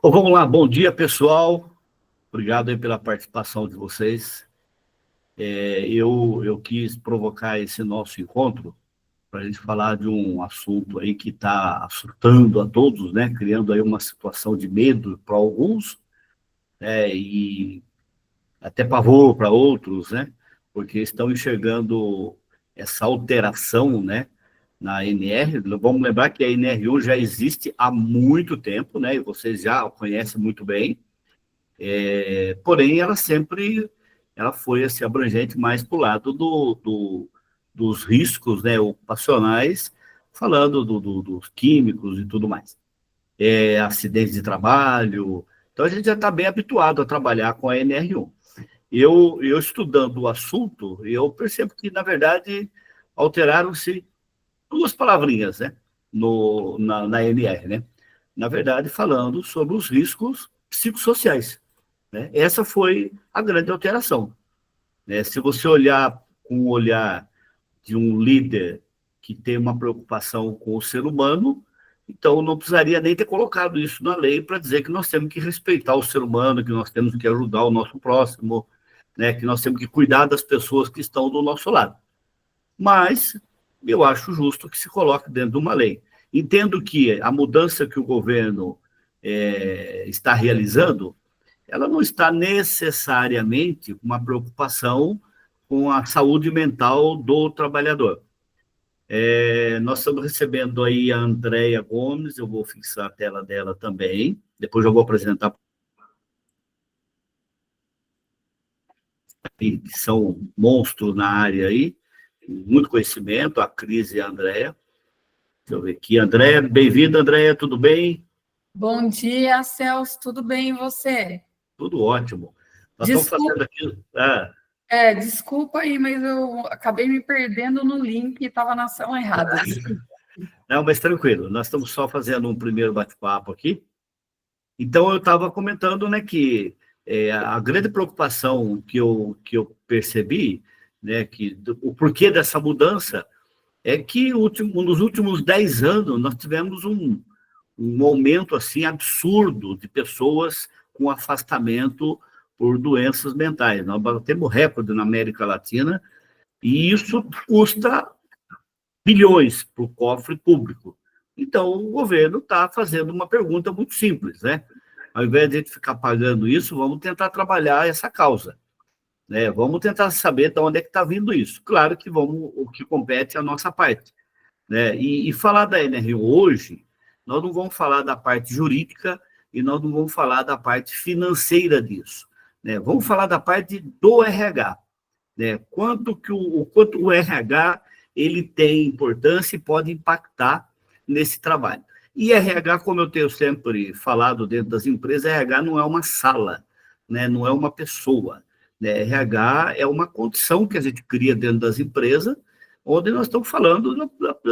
Bom, vamos lá, bom dia, pessoal. Obrigado aí pela participação de vocês. Eu quis provocar esse nosso encontro para a gente falar de um assunto aí que está assustando a todos, né? Criando aí uma situação de medo para alguns, né? E até pavor para outros, né? Porque estão enxergando essa alteração, né? Na NR. Vamos lembrar que a NR1 já existe há muito tempo, né? E vocês já a conhecem muito bem. Porém, ela foi assim, abrangente mais para o lado dos riscos, né, ocupacionais, falando dos químicos e tudo mais. Acidentes de trabalho. Então, a gente já está bem habituado a trabalhar com a NR1. Eu estudando o assunto, eu percebo que, na verdade, alteraram-se duas palavrinhas, né, na NR, né? Na verdade, falando sobre os riscos psicossociais, né? Essa foi a grande alteração, né? Se você olhar com o olhar de um líder que tem uma preocupação com o ser humano, então não precisaria nem ter colocado isso na lei para dizer que nós temos que respeitar o ser humano, que nós temos que ajudar o nosso próximo, né? Que nós temos que cuidar das pessoas que estão do nosso lado. Mas eu acho justo que se coloque dentro de uma lei. Entendo que a mudança que o governo está realizando, ela não está necessariamente com uma preocupação com a saúde mental do trabalhador. Nós estamos recebendo aí a Andréia Gomes, eu vou fixar a tela dela também, depois eu vou apresentar, que são monstros na área aí, muito conhecimento, a Cris e a Andréia. Deixa eu ver aqui, Andréia, bem-vinda, Andréia, tudo bem? Bom dia, Celso, tudo bem e você? Tudo ótimo. Nós estamos fazendo aqui... Desculpa aí, mas eu acabei me perdendo no link e estava na ação errada. Não, mas tranquilo, nós estamos só fazendo um primeiro bate-papo aqui. Então, eu estava comentando, né, que a grande preocupação que eu percebi, né, o porquê dessa mudança, é que nos últimos 10 anos nós tivemos um aumento assim, absurdo de pessoas com afastamento por doenças mentais. Nós batemos recorde na América Latina e isso custa bilhões para o cofre público. Então, o governo está fazendo uma pergunta muito simples, né? Ao invés de a gente ficar pagando isso, vamos tentar trabalhar essa causa, né? Vamos tentar saber de onde é que está vindo isso. Claro que o que compete é a nossa parte, né? E falar da NR hoje, nós não vamos falar da parte jurídica e nós não vamos falar da parte financeira disso, né? Vamos falar da parte do RH, né? Quanto o RH ele tem importância e pode impactar nesse trabalho. E RH, como eu tenho sempre falado dentro das empresas, RH não é uma sala, né? Não é uma pessoa, né? RH é uma condição que a gente cria dentro das empresas, onde nós estamos falando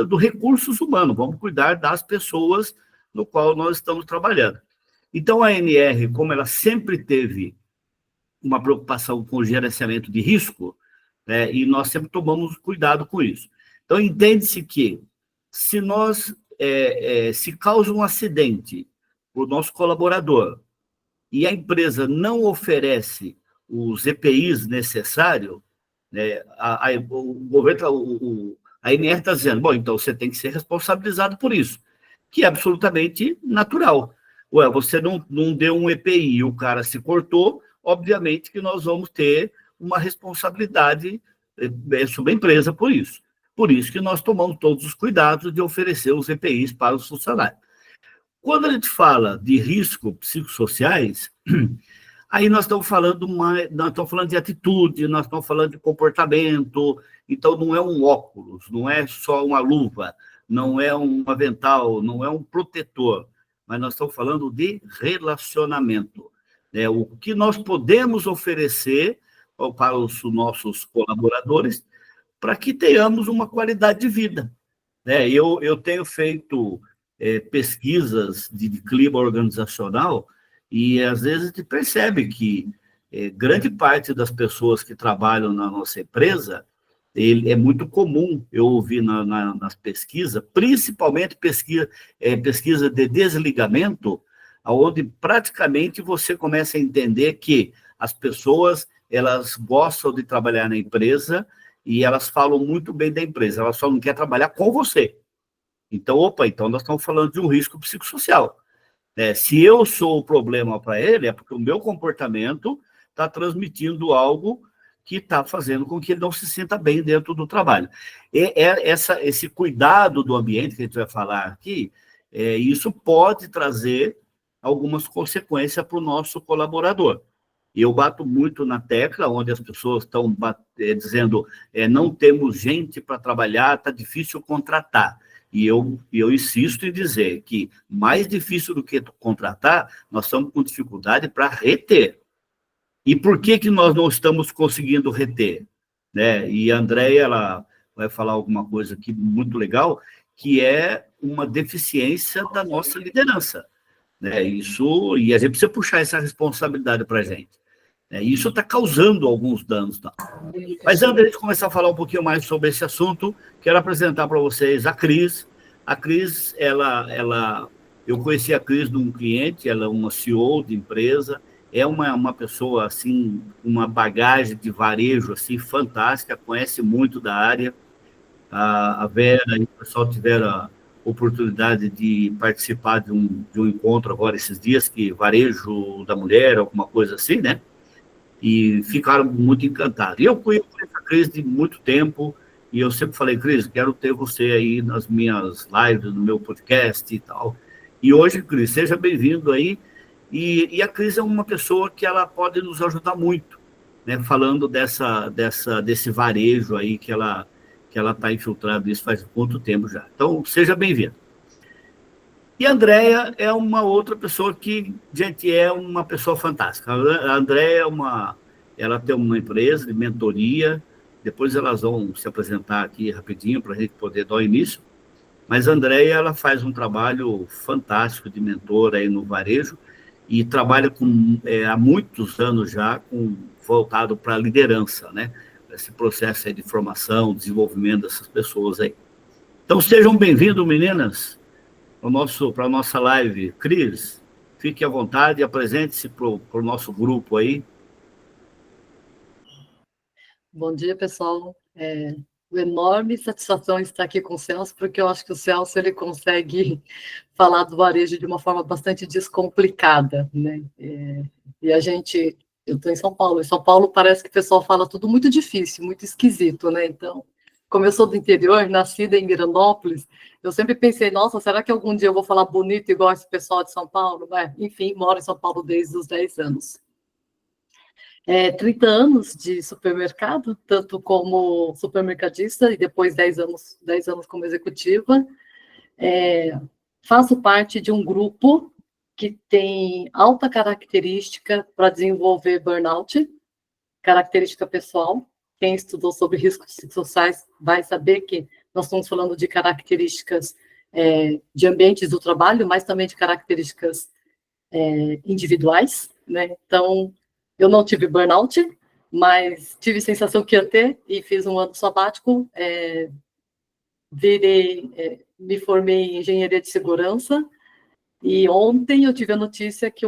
do recursos humanos, vamos cuidar das pessoas no qual nós estamos trabalhando. Então, a ANR, como ela sempre teve uma preocupação com o gerenciamento de risco, né, e nós sempre tomamos cuidado com isso. Então, entende-se que se causa um acidente para o nosso colaborador e a empresa não oferece os EPIs necessários, né, o governo, a ANR está dizendo, bom, então você tem que ser responsabilizado por isso, que é absolutamente natural. Ué, você não deu um EPI e o cara se cortou, obviamente que nós vamos ter uma responsabilidade sobre a empresa por isso. Por isso que nós tomamos todos os cuidados de oferecer os EPIs para os funcionários. Quando a gente fala de riscos psicossociais, aí nós estamos falando de atitude, nós estamos falando de comportamento, então não é um óculos, não é só uma luva, não é um avental, não é um protetor, mas nós estamos falando de relacionamento, né? O que nós podemos oferecer para os nossos colaboradores para que tenhamos uma qualidade de vida, né? Eu tenho feito pesquisas de clima organizacional e, às vezes, a gente percebe que grande parte das pessoas que trabalham na nossa empresa, é muito comum eu ouvir nas pesquisas, principalmente pesquisa de desligamento, onde praticamente você começa a entender que as pessoas, elas gostam de trabalhar na empresa e elas falam muito bem da empresa, elas só não querem trabalhar com você. Então, então nós estamos falando de um risco psicossocial. Se eu sou o problema para ele, é porque o meu comportamento está transmitindo algo que está fazendo com que ele não se sinta bem dentro do trabalho. Esse cuidado do ambiente que a gente vai falar aqui, isso pode trazer algumas consequências para o nosso colaborador. Eu bato muito na tecla, onde as pessoas estão dizendo não temos gente para trabalhar, está difícil contratar. E eu insisto em dizer que mais difícil do que contratar, nós estamos com dificuldade para reter. E por que nós não estamos conseguindo reter? E a Andréia, ela vai falar alguma coisa aqui muito legal, que é uma deficiência da nossa liderança. Isso, e a gente precisa puxar essa responsabilidade para a gente. Isso está causando alguns danos. Tá? Mas antes de começar a falar um pouquinho mais sobre esse assunto, quero apresentar para vocês a Cris. A Cris, eu conheci a Cris de um cliente, ela é uma CEO de empresa, é uma pessoa, assim, uma bagagem de varejo, assim, fantástica, conhece muito da área. A Vera e o pessoal tiveram a oportunidade de participar de um encontro agora esses dias, que varejo da mulher, alguma coisa assim, né? E ficaram muito encantados. E eu conheço a Cris de muito tempo, e eu sempre falei, Cris, quero ter você aí nas minhas lives, no meu podcast e tal. E hoje, Cris, seja bem-vindo aí. E a Cris é uma pessoa que ela pode nos ajudar muito, né? Falando desse varejo aí que ela está infiltrada nisso faz muito tempo já. Então, seja bem-vindo. E a Andréia é uma outra pessoa que, gente, é uma pessoa fantástica. A Andréia ela tem uma empresa de mentoria, depois elas vão se apresentar aqui rapidinho para a gente poder dar o início, mas a Andréia, ela faz um trabalho fantástico de mentora aí no varejo e trabalha há muitos anos já voltado para a liderança, né? Esse processo aí de formação, desenvolvimento dessas pessoas aí. Então, sejam bem-vindos, meninas, para a nossa live. Cris, fique à vontade e apresente-se para o nosso grupo aí. Bom dia, pessoal. Uma enorme satisfação estar aqui com o Celso, porque eu acho que o Celso ele consegue falar do varejo de uma forma bastante descomplicada, né? E eu estou em São Paulo, e São Paulo parece que o pessoal fala tudo muito difícil, muito esquisito, né? Então, como eu sou do interior, nascida em Mirandópolis, eu sempre pensei, nossa, será que algum dia eu vou falar bonito igual esse pessoal de São Paulo? Enfim, moro em São Paulo desde os 10 anos. 30 anos de supermercado, tanto como supermercadista, e depois 10 anos como executiva. Faço parte de um grupo que tem alta característica para desenvolver burnout, característica pessoal. Quem estudou sobre riscos psicossociais vai saber que nós estamos falando de características de ambientes do trabalho, mas também de características individuais, né? Então, eu não tive burnout, mas tive sensação que ia ter e fiz um ano sabático, me formei em engenharia de segurança e ontem eu tive a notícia que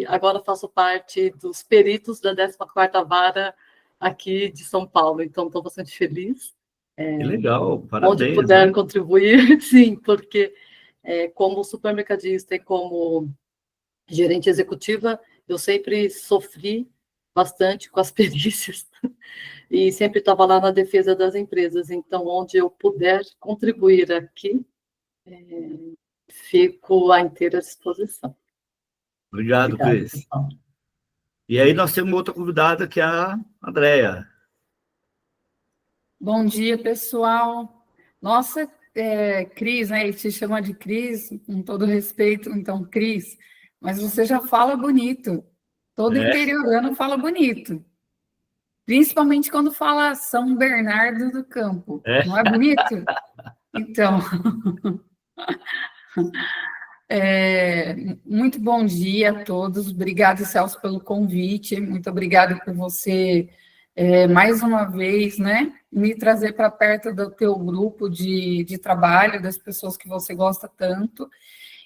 agora faço parte dos peritos da 14ª Vara aqui de São Paulo, então estou bastante feliz. Que legal, parabéns. Onde puder contribuir, sim, porque como supermercadista e como gerente executiva, eu sempre sofri bastante com as perícias e sempre estava lá na defesa das empresas. Então, onde eu puder contribuir aqui, fico à inteira disposição. Obrigado, Cris. Pessoal. E aí nós temos outra convidada, que é a Andréia. Bom dia, pessoal. Nossa, Cris, né? Ele te chama de Cris, com todo respeito, então, Cris, mas você já fala bonito. Todo interiorano fala bonito. Principalmente quando fala São Bernardo do Campo. Não é bonito? Então, muito bom dia a todos. Obrigada, Celso, pelo convite. Muito obrigada por você, mais uma vez, né, me trazer para perto do teu grupo de trabalho, das pessoas que você gosta tanto.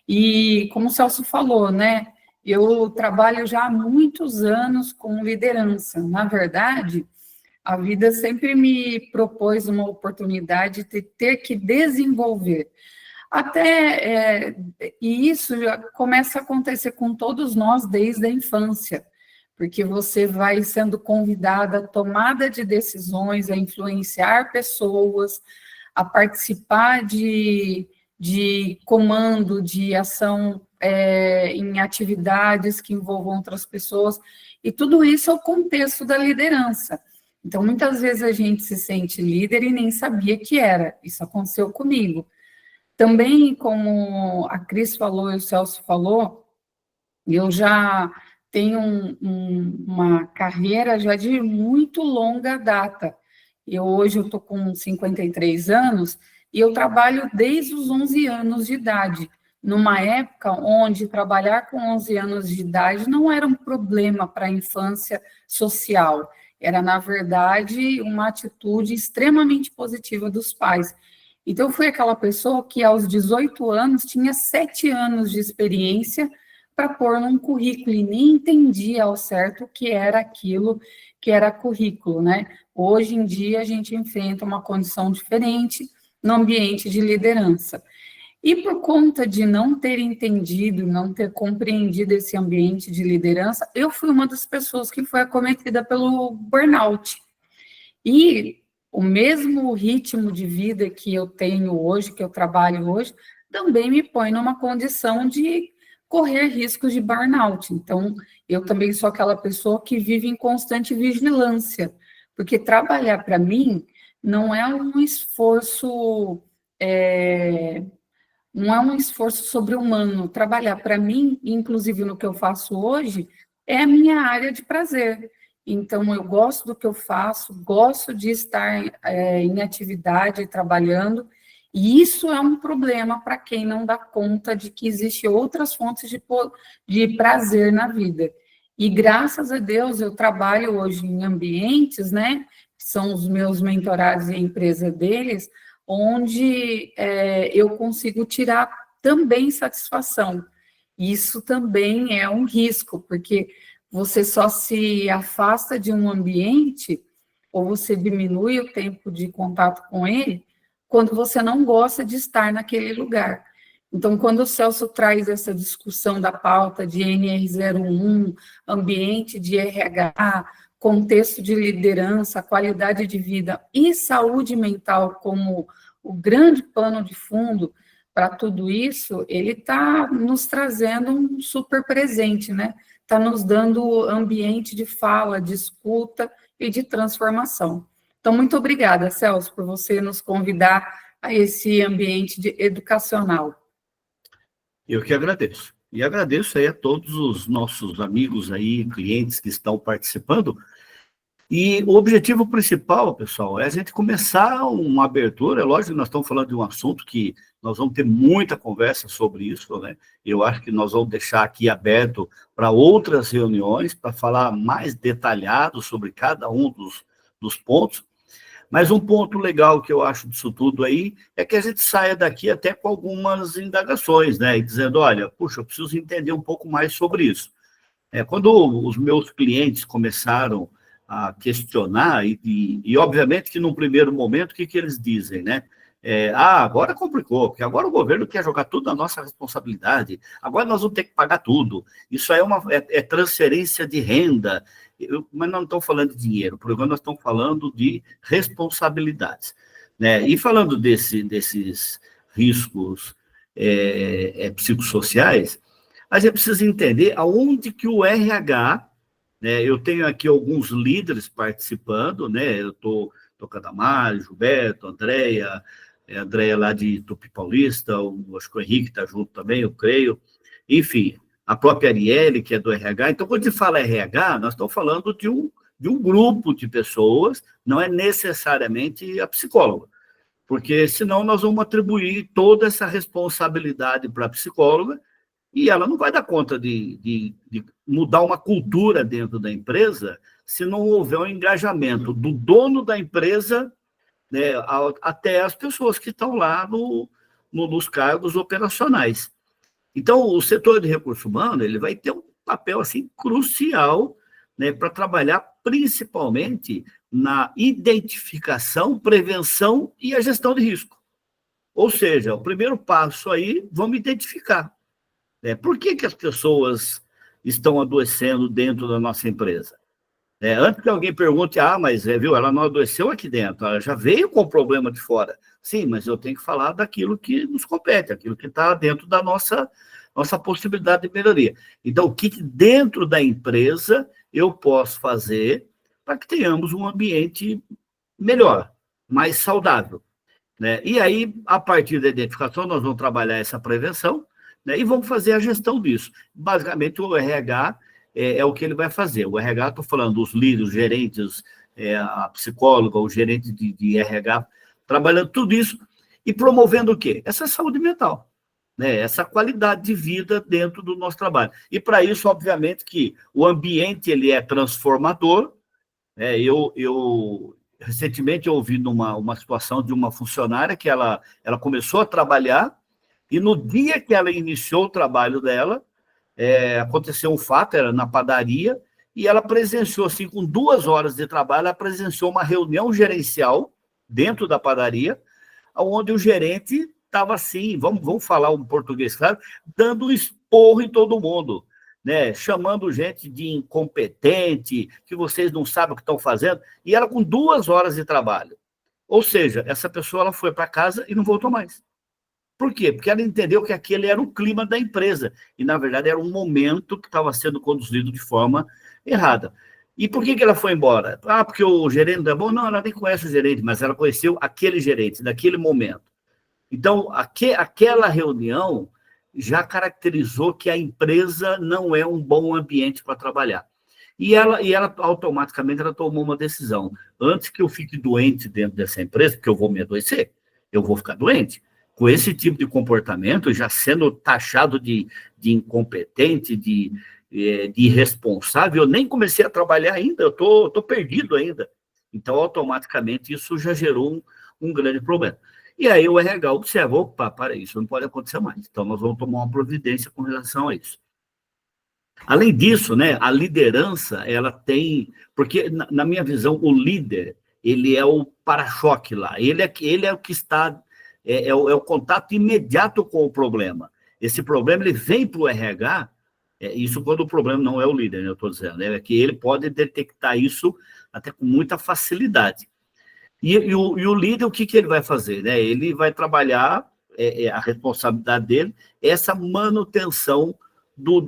E como o Celso falou, né, eu trabalho já há muitos anos com liderança. Na verdade, a vida sempre me propôs uma oportunidade de ter que desenvolver. E isso já começa a acontecer com todos nós desde a infância, porque você vai sendo convidada à tomada de decisões, a influenciar pessoas, a participar de comando, de ação em atividades que envolvam outras pessoas, e tudo isso é o contexto da liderança. Então, muitas vezes a gente se sente líder e nem sabia que era. Isso aconteceu comigo. Também, como a Cris falou e o Celso falou, eu já tenho uma carreira já de muito longa data. Hoje eu estou com 53 anos e eu trabalho desde os 11 anos de idade, numa época onde trabalhar com 11 anos de idade não era um problema para a infância social, era, na verdade, uma atitude extremamente positiva dos pais. Então, eu fui aquela pessoa que, aos 18 anos, tinha 7 anos de experiência para pôr num currículo e nem entendia ao certo o que era aquilo que era currículo, né? Hoje em dia, a gente enfrenta uma condição diferente no ambiente de liderança. E por conta de não ter entendido, não ter compreendido esse ambiente de liderança, eu fui uma das pessoas que foi acometida pelo burnout. E o mesmo ritmo de vida que eu tenho hoje, que eu trabalho hoje, também me põe numa condição de correr riscos de burnout. Então, eu também sou aquela pessoa que vive em constante vigilância, porque trabalhar para mim não é um esforço, não é um esforço sobre-humano. Trabalhar para mim, inclusive no que eu faço hoje, é a minha área de prazer. Então, eu gosto do que eu faço, gosto de estar em atividade, trabalhando, e isso é um problema para quem não dá conta de que existem outras fontes de prazer na vida. E, graças a Deus, eu trabalho hoje em ambientes, né, que são os meus mentorados e a empresa deles, onde eu consigo tirar também satisfação. Isso também é um risco, porque você só se afasta de um ambiente, ou você diminui o tempo de contato com ele, quando você não gosta de estar naquele lugar. Então, quando o Celso traz essa discussão da pauta de NR01, ambiente de RH, contexto de liderança, qualidade de vida e saúde mental como o grande pano de fundo para tudo isso, ele está nos trazendo um super presente, né? Está nos dando ambiente de fala, de escuta e de transformação. Então, muito obrigada, Celso, por você nos convidar a esse ambiente educacional. Eu que agradeço. E agradeço aí a todos os nossos amigos aí, clientes que estão participando. E o objetivo principal, pessoal, é a gente começar uma abertura. É lógico que nós estamos falando de um assunto que nós vamos ter muita conversa sobre isso, né? Eu acho que nós vamos deixar aqui aberto para outras reuniões, para falar mais detalhado sobre cada um dos pontos. Mas um ponto legal que eu acho disso tudo aí é que a gente saia daqui até com algumas indagações, né? E dizendo, olha, puxa, eu preciso entender um pouco mais sobre isso. Quando os meus clientes começaram a questionar, e obviamente que num primeiro momento, o que eles dizem, né? Agora complicou, porque agora o governo quer jogar tudo na nossa responsabilidade, agora nós vamos ter que pagar tudo, isso aí é transferência de renda, mas não estamos falando de dinheiro, por enquanto nós estamos falando de responsabilidades, né? E falando desses riscos psicossociais, a gente precisa entender aonde que o RH, né, eu tenho aqui alguns líderes participando, né, eu estou Cadamário, Gilberto, Andréia lá de Tupi Paulista, acho que o Henrique está junto também, eu creio, enfim, a própria Arielle, que é do RH. Então, quando a gente fala RH, nós estamos falando de um grupo de pessoas, não é necessariamente a psicóloga, porque senão nós vamos atribuir toda essa responsabilidade para a psicóloga, e ela não vai dar conta de mudar uma cultura dentro da empresa se não houver um engajamento do dono da empresa, né, até as pessoas que estão lá nos cargos operacionais. Então, o setor de recurso humano ele vai ter um papel assim, crucial, né, para trabalhar principalmente na identificação, prevenção e a gestão de risco. Ou seja, o primeiro passo aí, vamos identificar. Né, por que as pessoas estão adoecendo dentro da nossa empresa? Antes que alguém pergunte, mas viu, ela não adoeceu aqui dentro, ela já veio com o problema de fora. Sim, mas eu tenho que falar daquilo que nos compete, aquilo que está dentro da nossa possibilidade de melhoria. Então, o que dentro da empresa eu posso fazer para que tenhamos um ambiente melhor, mais saudável, né? E aí, a partir da identificação, nós vamos trabalhar essa prevenção, né, e vamos fazer a gestão disso. Basicamente, o RH é o que ele vai fazer. O RH, estou falando dos líderes, os gerentes, a psicóloga, o gerente de RH, trabalhando tudo isso e promovendo o quê? Essa saúde mental, né? Essa qualidade de vida dentro do nosso trabalho. E para isso, obviamente, que o ambiente ele é transformador. Eu recentemente ouvi uma situação de uma funcionária que ela começou a trabalhar e no dia que ela iniciou o trabalho dela, aconteceu um fato, era na padaria, e ela presenciou, assim, com 2 horas de trabalho, ela presenciou uma reunião gerencial dentro da padaria, onde o gerente estava assim, vamos falar um português claro, dando um esporro em todo mundo, né? Chamando gente de incompetente, que vocês não sabem o que estão fazendo, e ela com 2 horas de trabalho. Ou seja, essa pessoa ela foi para casa e não voltou mais. Por quê? Porque ela entendeu que aquele era o clima da empresa, e, na verdade, era um momento que estava sendo conduzido de forma errada. E por que ela foi embora? Porque o gerente não é bom? Não, ela nem conhece o gerente, mas ela conheceu aquele gerente, naquele momento. Então, aquela reunião já caracterizou que a empresa não é um bom ambiente para trabalhar. E ela automaticamente ela tomou uma decisão. Antes que eu fique doente dentro dessa empresa, porque eu vou me adoecer, eu vou ficar doente, com esse tipo de comportamento, já sendo taxado de incompetente, de irresponsável, eu nem comecei a trabalhar ainda, eu estou perdido ainda. Então, automaticamente, isso já gerou um grande problema. E aí o RH observou, opa, para isso, não pode acontecer mais. Então, nós vamos tomar uma providência com relação a isso. Além disso, né, a liderança, ela tem... Porque, na minha visão, o líder, ele é o para-choque lá. Ele é o que está... É o contato imediato com o problema. Esse problema ele vem para o RH, isso quando o problema não é o líder, né, eu estou dizendo, é que ele pode detectar isso até com muita facilidade. E o líder, o que ele vai fazer? Né? Ele vai trabalhar, a responsabilidade dele, essa manutenção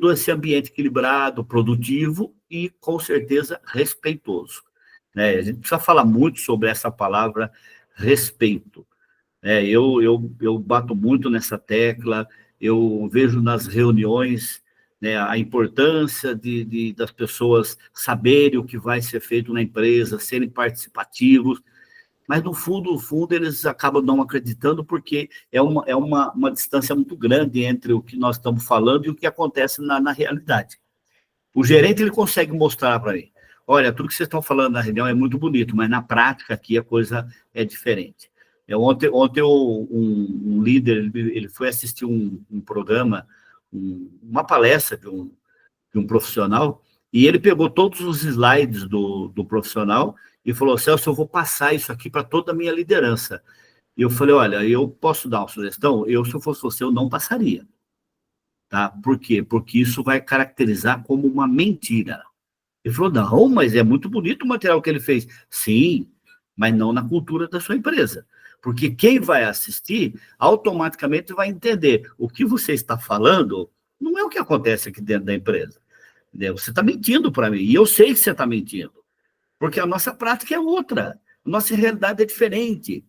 desse ambiente equilibrado, produtivo e, com certeza, respeitoso. Né? A gente precisa falar muito sobre essa palavra respeito. Eu bato muito nessa tecla, eu vejo nas reuniões, né, a importância das pessoas saberem o que vai ser feito na empresa, serem participativos, mas no fundo, eles acabam não acreditando porque é uma distância muito grande entre o que nós estamos falando e o que acontece na realidade. O gerente ele consegue mostrar para mim, olha, tudo que vocês estão falando na reunião é muito bonito, mas na prática aqui a coisa é diferente. Ontem um líder ele foi assistir um programa, uma palestra de um profissional, e ele pegou todos os slides do profissional e falou, Celso, eu vou passar isso aqui para toda a minha liderança. E eu falei, olha, eu posso dar uma sugestão? Se eu fosse você, eu não passaria. Tá? Por quê? Porque isso vai caracterizar como uma mentira. Ele falou, não, mas é muito bonito o material que ele fez. Sim, mas não na cultura da sua empresa. Porque quem vai assistir, automaticamente vai entender o que você está falando não é o que acontece aqui dentro da empresa. Você está mentindo para mim, e eu sei que você está mentindo, porque a nossa prática é outra, a nossa realidade é diferente.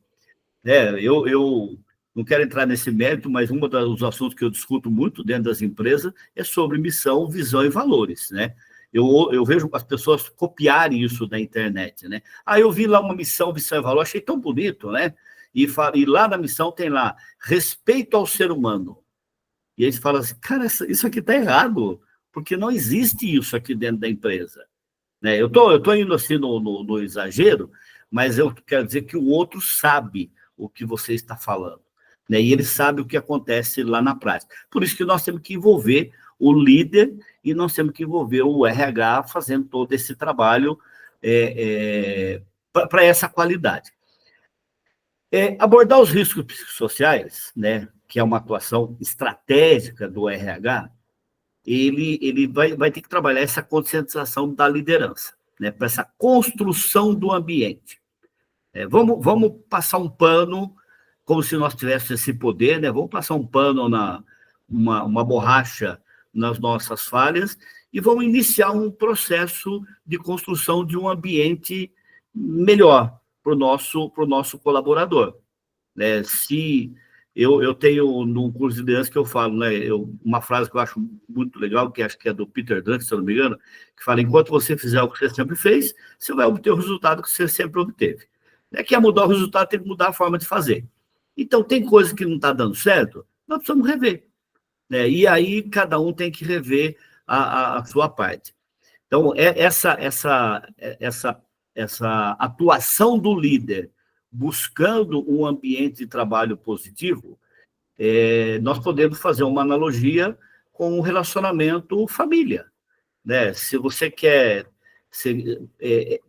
Eu não quero entrar nesse mérito, mas um dos assuntos que eu discuto muito dentro das empresas é sobre missão, visão e valores, né? Eu vejo as pessoas copiarem isso da internet, né? Eu vi lá uma missão, visão e valor, achei tão bonito, né? E lá na missão tem lá, respeito ao ser humano. E eles falam assim, cara, isso aqui está errado, porque não existe isso aqui dentro da empresa. Né? Eu estou indo assim no exagero, mas eu quero dizer que o outro sabe o que você está falando. né? E ele sabe o que acontece lá na prática. Por isso que nós temos que envolver o líder e nós temos que envolver o RH fazendo todo esse trabalho para essa qualidade. Abordar os riscos psicossociais, né, que é uma atuação estratégica do RH, ele vai ter que trabalhar essa conscientização da liderança, né, para essa construção do ambiente. Vamos passar um pano, como se nós tivéssemos esse poder, né? Vamos passar um pano, uma borracha nas nossas falhas e vamos iniciar um processo de construção de um ambiente melhor para o nosso colaborador. Né? Se eu tenho, num curso de liderança que eu falo, né, uma frase que eu acho muito legal, que acho que é do Peter Drucker, se eu não me engano, que fala, enquanto você fizer o que você sempre fez, você vai obter o resultado que você sempre obteve. Quer mudar o resultado, tem que mudar a forma de fazer. Então, tem coisa que não está dando certo, nós precisamos rever. Né? E aí, cada um tem que rever a sua parte. Então, essa atuação do líder buscando um ambiente de trabalho positivo, nós podemos fazer uma analogia com o relacionamento família. Né? Se você quer...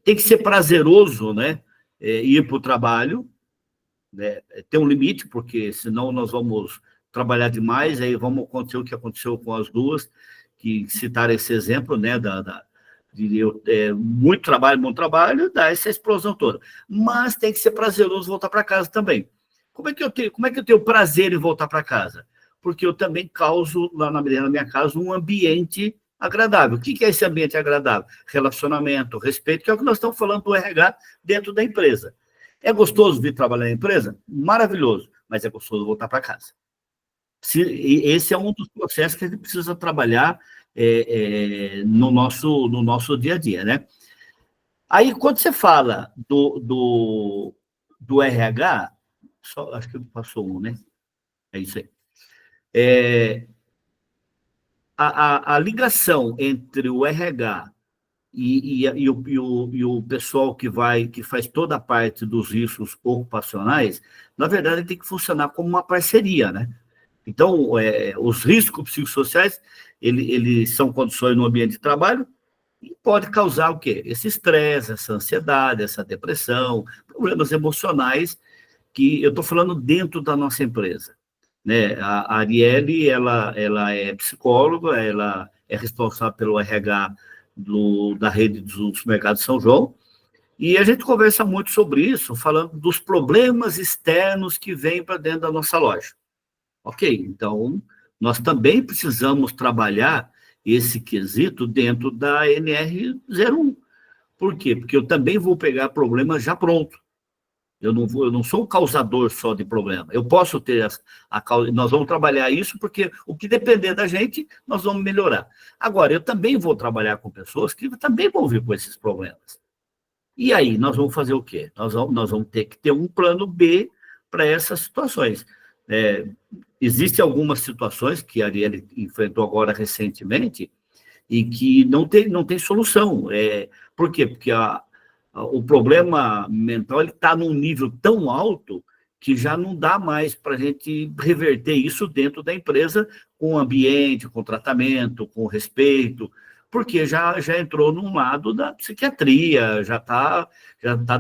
tem que ser prazeroso, né? Ir para o trabalho, né? Tem um limite, porque senão nós vamos trabalhar demais, aí vamos acontecer o que aconteceu com as duas, que citaram esse exemplo, né, muito trabalho, bom trabalho, dá essa explosão toda. Mas tem que ser prazeroso voltar para casa também. Como é que eu tenho prazer em voltar para casa? Porque eu também causo, lá na minha casa, um ambiente agradável. O que é esse ambiente agradável? Relacionamento, respeito, que é o que nós estamos falando do RH dentro da empresa. É gostoso vir trabalhar na empresa? Maravilhoso, mas é gostoso voltar para casa. Esse é um dos processos que a gente precisa trabalhar no nosso dia a dia, né? Aí, quando você fala do RH, acho que passou um, né? É isso aí. A ligação entre o RH e o pessoal que faz toda a parte dos riscos ocupacionais, na verdade, tem que funcionar como uma parceria, né? Então, os riscos psicossociais, eles são condições no ambiente de trabalho e pode causar o quê? Esse estresse, essa ansiedade, essa depressão, problemas emocionais, que eu estou falando dentro da nossa empresa. Né? A Arielle, ela é psicóloga, ela é responsável pelo RH da rede dos supermercados São João, e a gente conversa muito sobre isso, falando dos problemas externos que vêm para dentro da nossa loja. Ok, então, nós também precisamos trabalhar esse quesito dentro da NR01. Por quê? Porque eu também vou pegar problemas já pronto. Eu não sou um causador só de problema. Eu posso ter a causa. Nós vamos trabalhar isso porque o que depender da gente, nós vamos melhorar. Agora, eu também vou trabalhar com pessoas que também vão vir com esses problemas. E aí, nós vamos fazer o quê? Nós vamos ter que ter um plano B para essas situações. Existem algumas situações que a Arielle enfrentou agora recentemente e que não tem solução. Por quê? Porque o problema mental está num nível tão alto que já não dá mais para a gente reverter isso dentro da empresa com ambiente, com tratamento, com respeito, porque já entrou num lado da psiquiatria, já tá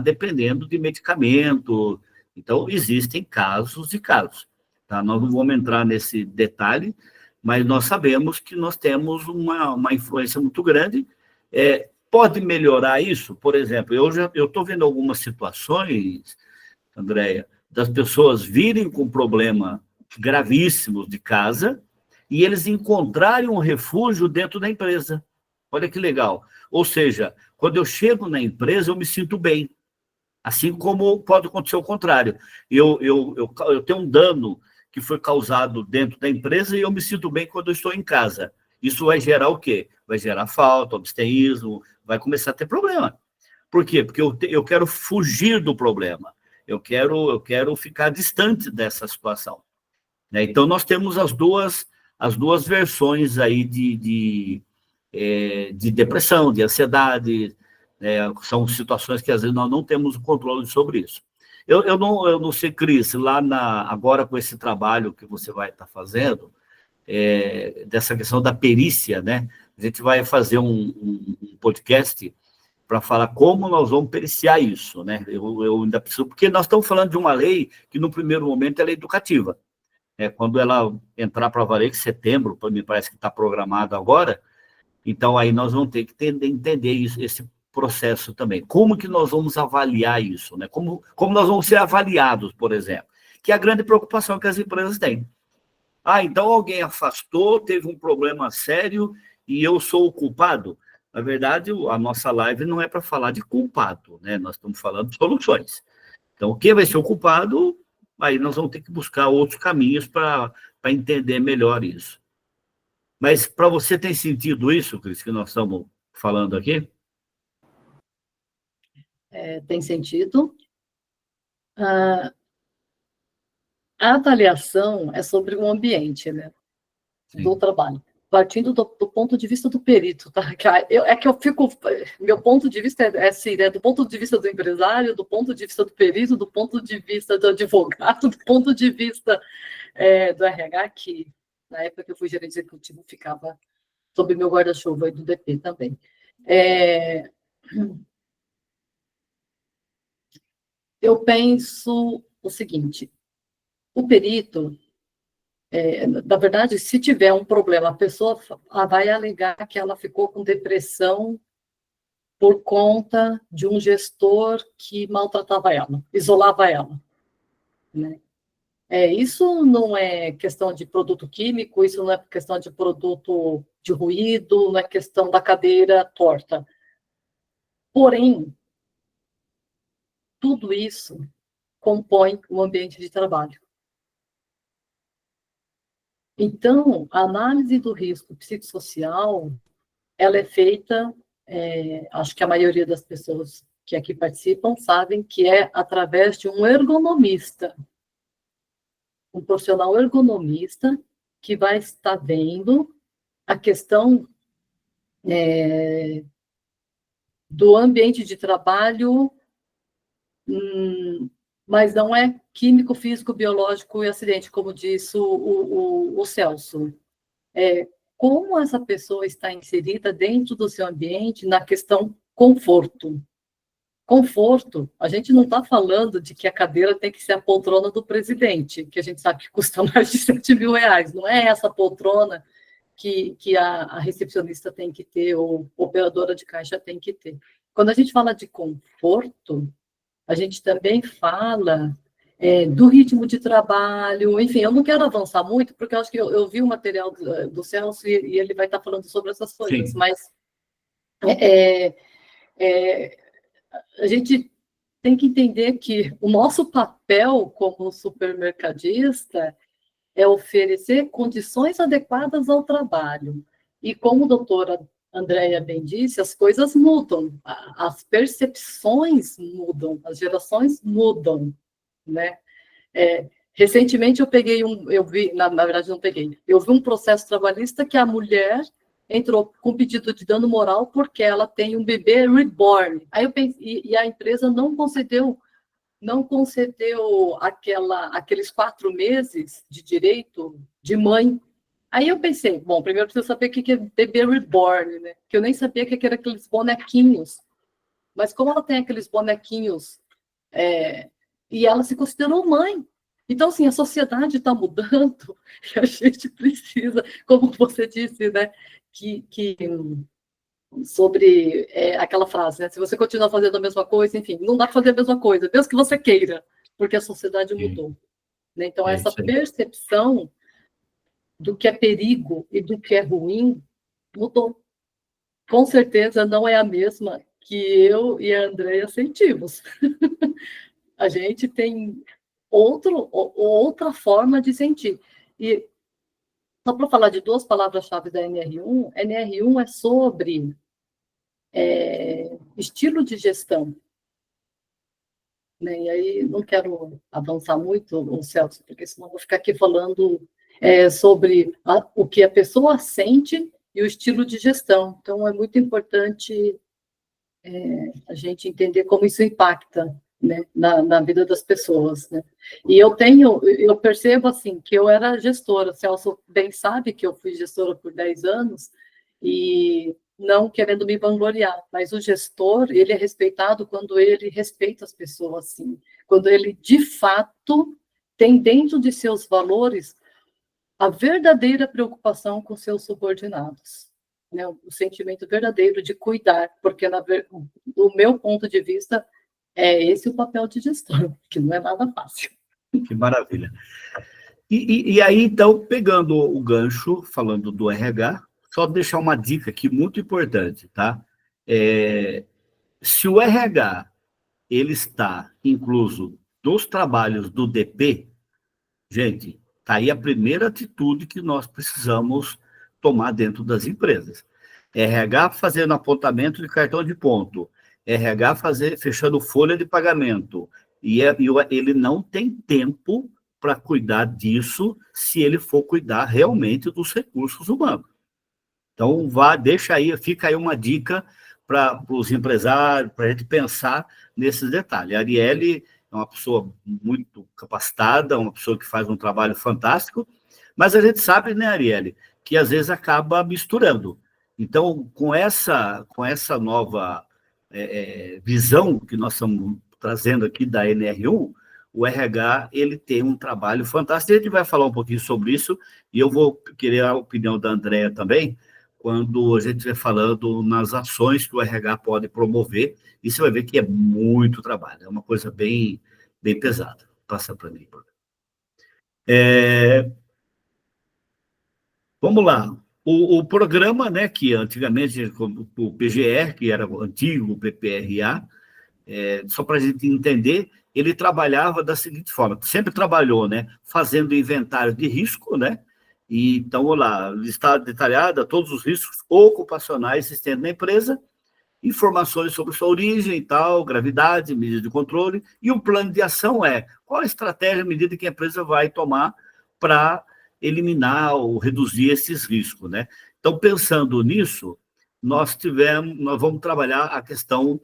dependendo de medicamento. Então, existem casos e casos. Tá? Nós não vamos entrar nesse detalhe, mas nós sabemos que nós temos uma influência muito grande. Pode melhorar isso? Por exemplo, eu estou vendo algumas situações, Andréia, das pessoas virem com problema gravíssimos de casa e eles encontrarem um refúgio dentro da empresa. Olha que legal. Ou seja, quando eu chego na empresa, eu me sinto bem. Assim como pode acontecer o contrário. Eu tenho um dano que foi causado dentro da empresa e eu me sinto bem quando eu estou em casa. Isso vai gerar o quê? Vai gerar falta, abstentismo, vai começar a ter problema. Por quê? Porque eu quero fugir do problema. Eu quero ficar distante dessa situação. Né? Então, nós temos as duas versões aí de depressão, de ansiedade. São situações que, às vezes, nós não temos o controle sobre isso. Eu não sei, Cris, agora com esse trabalho que você vai estar fazendo, dessa questão da perícia, né? A gente vai fazer um podcast para falar como nós vamos periciar isso, né? Eu ainda preciso, porque nós estamos falando de uma lei que, no primeiro momento, ela é educativa. Quando ela entrar para valer, em setembro, me parece que está programado agora, então aí nós vamos ter que entender isso, esse processo também. Como que nós vamos avaliar isso, né? Como nós vamos ser avaliados, por exemplo, que é a grande preocupação que as empresas têm. Então alguém afastou, teve um problema sério e eu sou o culpado? Na verdade, a nossa live não é para falar de culpado, né? Nós estamos falando de soluções. Então, quem vai ser o culpado, aí nós vamos ter que buscar outros caminhos para entender melhor isso. Mas para você tem sentido isso, Cris, que nós estamos falando aqui? Tem sentido. A avaliação é sobre o ambiente, né, do trabalho, partindo do ponto de vista do perito, tá? Meu ponto de vista assim, né, do ponto de vista do empresário, do ponto de vista do perito, do ponto de vista do advogado, do ponto de vista do RH, que na época que eu fui gerente executivo ficava sob meu guarda-chuva e do DP também. Eu penso o seguinte: o perito, na verdade, se tiver um problema, a pessoa vai alegar que ela ficou com depressão por conta de um gestor que maltratava ela, isolava ela, né? Isso não é questão de produto químico, isso não é questão de produto de ruído, não é questão da cadeira torta. Porém, tudo isso compõe o ambiente de trabalho. Então, a análise do risco psicossocial, ela é feita, acho que a maioria das pessoas que aqui participam sabem que é através de um ergonomista, um profissional ergonomista que vai estar vendo a questão do ambiente de trabalho, mas não é químico, físico, biológico e acidente, como disse o Celso. Como essa pessoa está inserida dentro do seu ambiente na questão conforto. Conforto, a gente não está falando de que a cadeira tem que ser a poltrona do presidente, que a gente sabe que custa mais de R$7.000. Não é essa poltrona que a recepcionista tem que ter, ou a operadora de caixa tem que ter. Quando a gente fala de conforto, a gente também fala do ritmo de trabalho, enfim, eu não quero avançar muito, porque eu acho que eu vi o material do Celso e ele vai estar falando sobre essas coisas, sim, mas a gente tem que entender que o nosso papel como supermercadista é oferecer condições adequadas ao trabalho. E como a doutora Andréia bem disse, as coisas mudam, as percepções mudam, as gerações mudam, né? Recentemente eu vi, na verdade não peguei, eu vi um processo trabalhista que a mulher entrou com pedido de dano moral porque ela tem um bebê reborn. Aí eu pensei, e a empresa não concedeu aqueles 4 meses de direito de mãe. Aí eu pensei, bom, primeiro eu preciso saber o que é bebê reborn, né? Que eu nem sabia que eram aqueles bonequinhos. Mas como ela tem aqueles bonequinhos, e ela se considerou mãe. Então, assim, a sociedade está mudando e a gente precisa, como você disse, né? Sobre aquela frase, né? Se você continuar fazendo a mesma coisa, enfim, não dá para fazer a mesma coisa, mesmo que você queira, porque a sociedade mudou. Né? Então, essa percepção do que é perigo e do que é ruim mudou. Com certeza não é a mesma que eu e a Andréia sentimos. A gente tem outra forma de sentir. E só para falar de 2 palavras-chave da NR1, NR1 é sobre estilo de gestão. Né? E aí não quero avançar muito, Celso, porque senão vou ficar aqui falando sobre o que a pessoa sente e o estilo de gestão. Então, é muito importante a gente entender como isso impacta né, na vida das pessoas, né? E eu percebo, assim, que eu era gestora, o Celso bem sabe que eu fui gestora por 10 anos, e não querendo me vangloriar, mas o gestor, ele é respeitado quando ele respeita as pessoas, assim, quando ele, de fato, tem dentro de seus valores a verdadeira preocupação com seus subordinados, né? O sentimento verdadeiro de cuidar, porque, do meu ponto de vista, é esse o papel de gestor, que não é nada fácil. Que maravilha. E aí, então, pegando o gancho, falando do RH, só deixar uma dica aqui muito importante, tá? Se o RH ele está incluso nos trabalhos do DP, gente, está aí a primeira atitude que nós precisamos tomar dentro das empresas. RH fazendo apontamento de cartão de ponto, RH fechando folha de pagamento, e ele não tem tempo para cuidar disso se ele for cuidar realmente dos recursos humanos. Então, deixa aí, fica aí uma dica para os empresários, para a gente pensar nesses detalhes. A Arielle é uma pessoa muito capacitada, uma pessoa que faz um trabalho fantástico, mas a gente sabe, né, Arielle, que às vezes acaba misturando. Então, com essa nova visão que nós estamos trazendo aqui da NR1, o RH ele tem um trabalho fantástico. A gente vai falar um pouquinho sobre isso, e eu vou querer a opinião da Andréa também, quando a gente estiver falando nas ações que o RH pode promover, e você vai ver que é muito trabalho, é uma coisa bem, bem pesada. Passa para mim. Vamos lá. O programa, né, que antigamente, o PGR, que era o antigo PPRA, só para a gente entender, ele trabalhava da seguinte forma, sempre trabalhou, né, fazendo inventário de risco, né, e então, lá, listado detalhado, todos os riscos ocupacionais existentes na empresa, informações sobre sua origem e tal, gravidade, medida de controle, e o plano de ação qual a estratégia, a medida que a empresa vai tomar para eliminar ou reduzir esses riscos, né? Então, pensando nisso, nós vamos trabalhar a questão,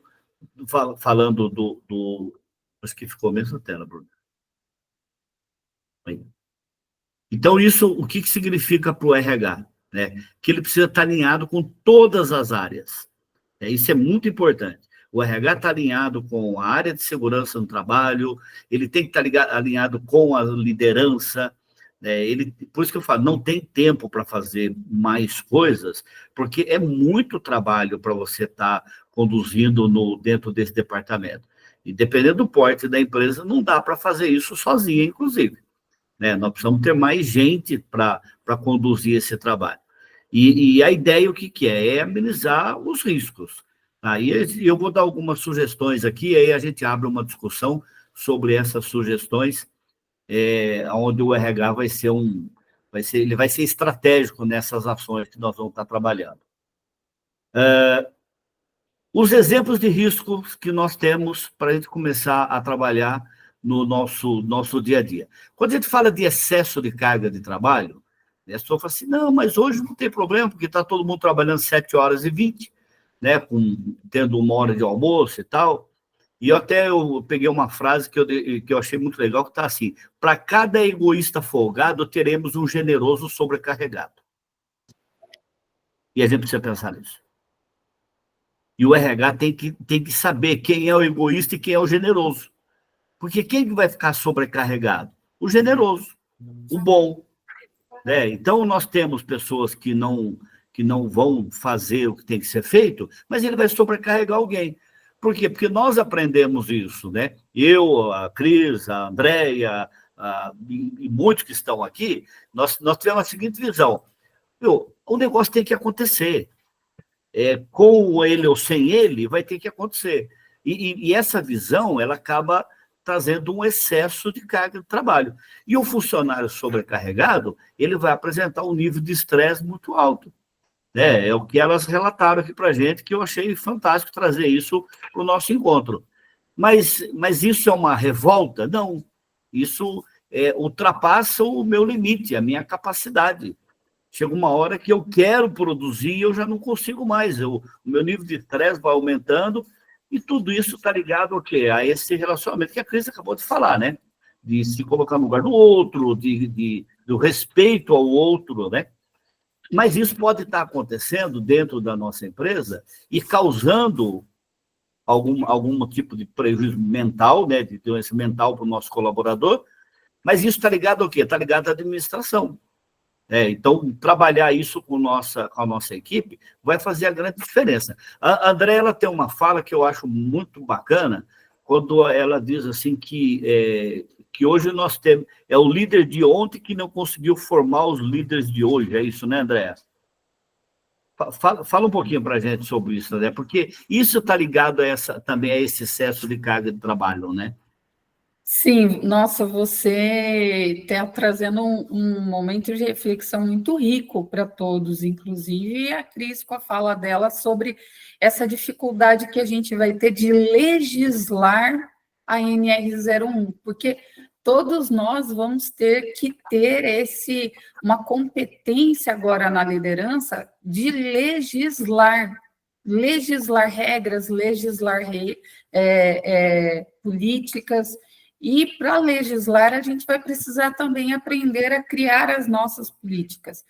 falando acho que ficou a mesma tela, Bruno. Então, isso, o que significa para o RH? Né? Que ele precisa estar alinhado com todas as áreas. Isso é muito importante. O RH está alinhado com a área de segurança no trabalho, ele tem que estar alinhado com a liderança, por isso que eu falo, não tem tempo para fazer mais coisas, porque é muito trabalho para você estar conduzindo dentro desse departamento. E dependendo do porte da empresa, não dá para fazer isso sozinha, inclusive. Nós precisamos ter mais gente para conduzir esse trabalho. E a ideia, o que é? É amenizar os riscos. Aí eu vou dar algumas sugestões aqui, aí a gente abre uma discussão sobre essas sugestões, onde o RH ele vai ser estratégico nessas ações que nós vamos estar trabalhando. Os exemplos de riscos que nós temos para a gente começar a trabalhar no nosso dia a dia. Quando a gente fala de excesso de carga de trabalho, a pessoa fala assim, não, mas hoje não tem problema, porque está todo mundo trabalhando 7h20, né, tendo 1 hora de almoço e tal. E eu peguei uma frase que eu achei muito legal, que está assim, para cada egoísta folgado, teremos um generoso sobrecarregado. E a gente precisa pensar nisso. E o RH tem que saber quem é o egoísta e quem é o generoso. Porque quem vai ficar sobrecarregado? O generoso, o bom. Então, nós temos pessoas que não vão fazer o que tem que ser feito, mas ele vai sobrecarregar alguém. Por quê? Porque nós aprendemos isso, né? Eu, a Cris, a Andréia, e muitos que estão aqui, nós tivemos a seguinte visão. O negócio tem que acontecer. Com ele ou sem ele, vai ter que acontecer. E essa visão, ela acaba trazendo um excesso de carga de trabalho. E o funcionário sobrecarregado, ele vai apresentar um nível de estresse muito alto. É o que elas relataram aqui para a gente, que eu achei fantástico trazer isso para o nosso encontro. Mas isso é uma revolta? Não. Isso ultrapassa o meu limite, a minha capacidade. Chega uma hora que eu quero produzir e eu já não consigo mais. O meu nível de estresse vai aumentando, E tudo isso está ligado ao quê? A esse relacionamento que a Cris acabou de falar, né? De se colocar no lugar do outro, do respeito ao outro, né? Mas isso pode estar acontecendo dentro da nossa empresa e causando algum tipo de prejuízo mental, né? De doença mental para o nosso colaborador, mas isso está ligado ao quê? Está ligado à administração. Então, trabalhar isso com a nossa equipe vai fazer a grande diferença. A André, ela tem uma fala que eu acho muito bacana, quando ela diz assim que hoje nós temos... É o líder de ontem que não conseguiu formar os líderes de hoje. É isso, né, André? Fala um pouquinho para a gente sobre isso, André, porque isso está ligado também a esse excesso de carga de trabalho, né? Sim, nossa, você está trazendo um momento de reflexão muito rico para todos, inclusive a Cris com a fala dela sobre essa dificuldade que a gente vai ter de legislar a NR01, porque todos nós vamos ter que ter uma competência agora na liderança de legislar regras, legislar políticas. E para legislar, a gente vai precisar também aprender a criar as nossas políticas.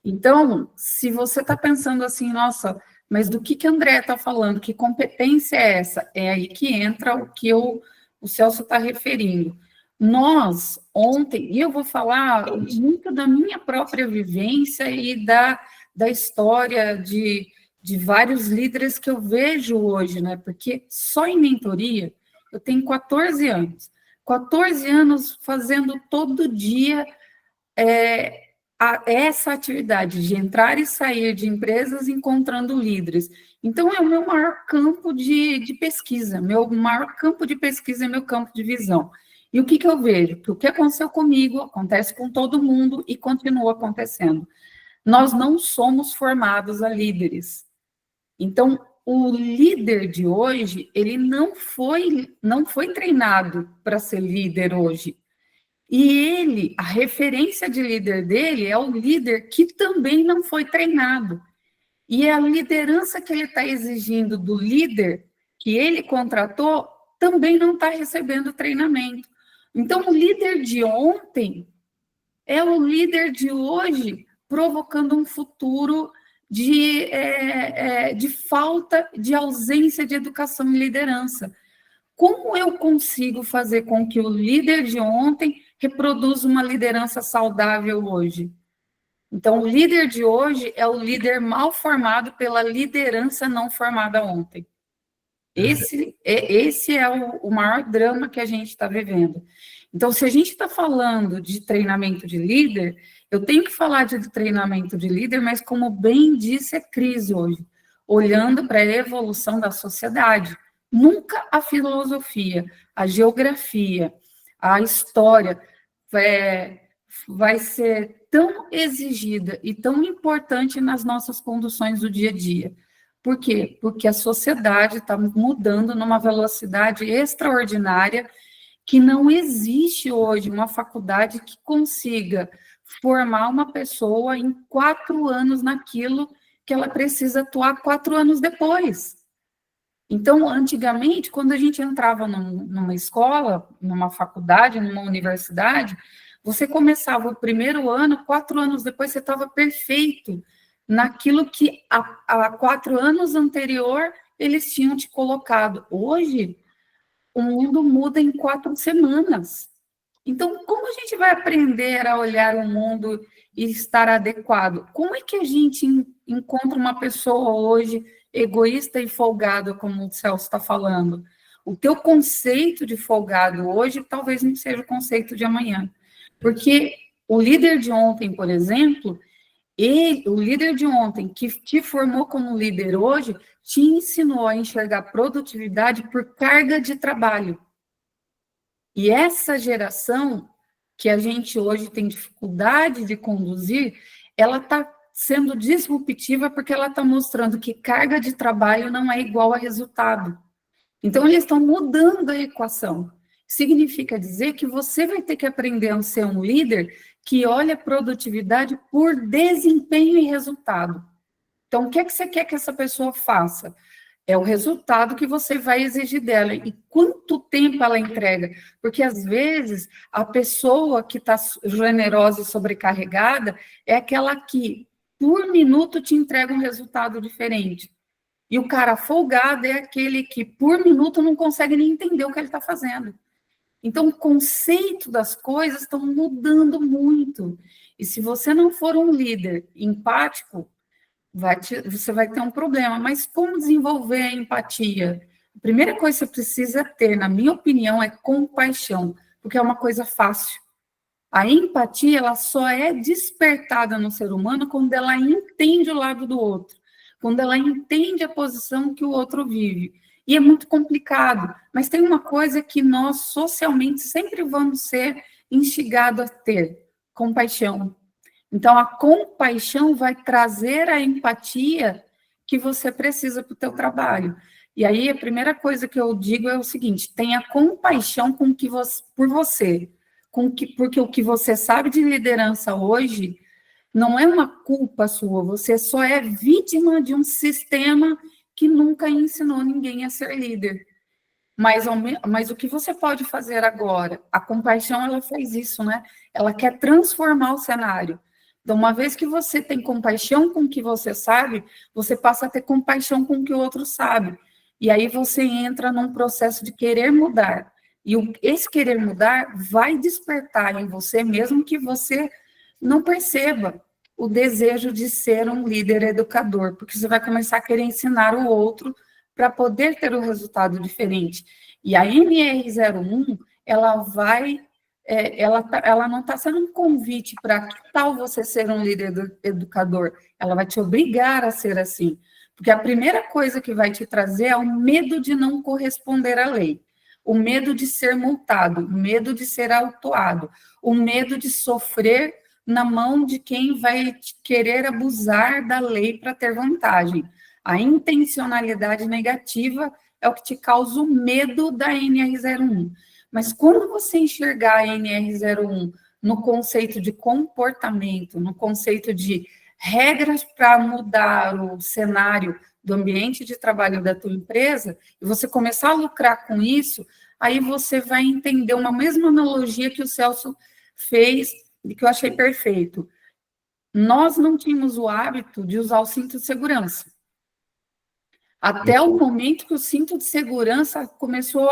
Então, se você está pensando assim, nossa, mas do que a André está falando? Que competência é essa? É aí que entra o que o Celso está referindo. Nós, ontem, e eu vou falar muito da minha própria vivência e da história de vários líderes que eu vejo hoje, né? Porque só em mentoria eu tenho 14 anos. 14 anos fazendo todo dia essa atividade de entrar e sair de empresas encontrando líderes. Então, é o meu maior campo de pesquisa, meu maior campo de pesquisa é meu campo de visão. E o que eu vejo? Que o que aconteceu comigo acontece com todo mundo e continua acontecendo. Nós não somos formados a líderes. Então, o líder de hoje, ele não foi treinado para ser líder hoje. E a referência de líder dele é o líder que também não foi treinado. E a liderança que ele está exigindo do líder que ele contratou também não está recebendo treinamento. Então, o líder de ontem é o líder de hoje provocando um futuro de falta, de ausência de educação e liderança. Como eu consigo fazer com que o líder de ontem reproduza uma liderança saudável hoje? Então, o líder de hoje é o líder mal formado pela liderança não formada ontem. Esse é o maior drama que a gente está vivendo. Então, se a gente está falando de treinamento de líder, eu tenho que falar de treinamento de líder, mas como bem disse a Cris hoje, olhando para a evolução da sociedade. Nunca a filosofia, a geografia, a história vai ser tão exigida e tão importante nas nossas conduções do dia a dia. Por quê? Porque a sociedade está mudando numa velocidade extraordinária que não existe hoje uma faculdade que consiga formar uma pessoa em 4 anos naquilo que ela precisa atuar 4 anos depois. Então, antigamente, quando a gente entrava numa escola, numa faculdade, numa universidade, você começava o primeiro ano, 4 anos depois você estava perfeito naquilo que há 4 anos anterior eles tinham te colocado. Hoje, o mundo muda em 4 semanas. Então, como a gente vai aprender a olhar o mundo e estar adequado? Como é que a gente encontra uma pessoa hoje egoísta e folgado, como o Celso está falando? O teu conceito de folgado hoje talvez não seja o conceito de amanhã. Porque o líder de ontem, por exemplo, o líder de ontem que te formou como líder hoje, te ensinou a enxergar produtividade por carga de trabalho. E essa geração que a gente hoje tem dificuldade de conduzir, ela está sendo disruptiva porque ela está mostrando que carga de trabalho não é igual a resultado. Então, eles estão mudando a equação. Significa dizer que você vai ter que aprender a ser um líder que olha produtividade por desempenho e resultado. Então, o que é que você quer que essa pessoa faça? é o resultado que você vai exigir dela e quanto tempo ela entrega. Porque, às vezes, a pessoa que está generosa e sobrecarregada é aquela que, por minuto, te entrega um resultado diferente. E o cara folgado é aquele que, por minuto, não consegue nem entender o que ele está fazendo. Então, o conceito das coisas estão mudando muito. E se você não for um líder empático, você vai ter um problema. Mas como desenvolver a empatia? A primeira coisa que você precisa ter, na minha opinião, é compaixão, porque é uma coisa fácil. A empatia, ela só é despertada no ser humano quando ela entende o lado do outro, quando ela entende a posição que o outro vive. E é muito complicado, mas tem uma coisa que nós socialmente sempre vamos ser instigados a ter: compaixão. Então, a compaixão vai trazer a empatia que você precisa para o teu trabalho. E aí, a primeira coisa que eu digo é o seguinte: tenha compaixão por você, porque o que você sabe de liderança hoje não é uma culpa sua, você só é vítima de um sistema que nunca ensinou ninguém a ser líder. Mas o que você pode fazer agora? A compaixão, ela faz isso, né? Ela quer transformar o cenário. Então, uma vez que você tem compaixão com o que você sabe, você passa a ter compaixão com o que o outro sabe. E aí você entra num processo de querer mudar. E esse querer mudar vai despertar em você, mesmo que você não perceba, o desejo de ser um líder educador, porque você vai começar a querer ensinar o outro para poder ter um resultado diferente. E a NR01, ela não está sendo um convite para que tal você ser um líder educador, ela vai te obrigar a ser assim, porque a primeira coisa que vai te trazer é o medo de não corresponder à lei, o medo de ser multado, o medo de ser autuado, o medo de sofrer na mão de quem vai querer abusar da lei para ter vantagem. A intencionalidade negativa é o que te causa o medo da NR01. Mas quando você enxergar a NR01 no conceito de comportamento, no conceito de regras para mudar o cenário do ambiente de trabalho da tua empresa, e você começar a lucrar com isso, aí você vai entender uma mesma analogia que o Celso fez e que eu achei perfeito. Nós não tínhamos o hábito de usar o cinto de segurança. Até o momento que o cinto de segurança começou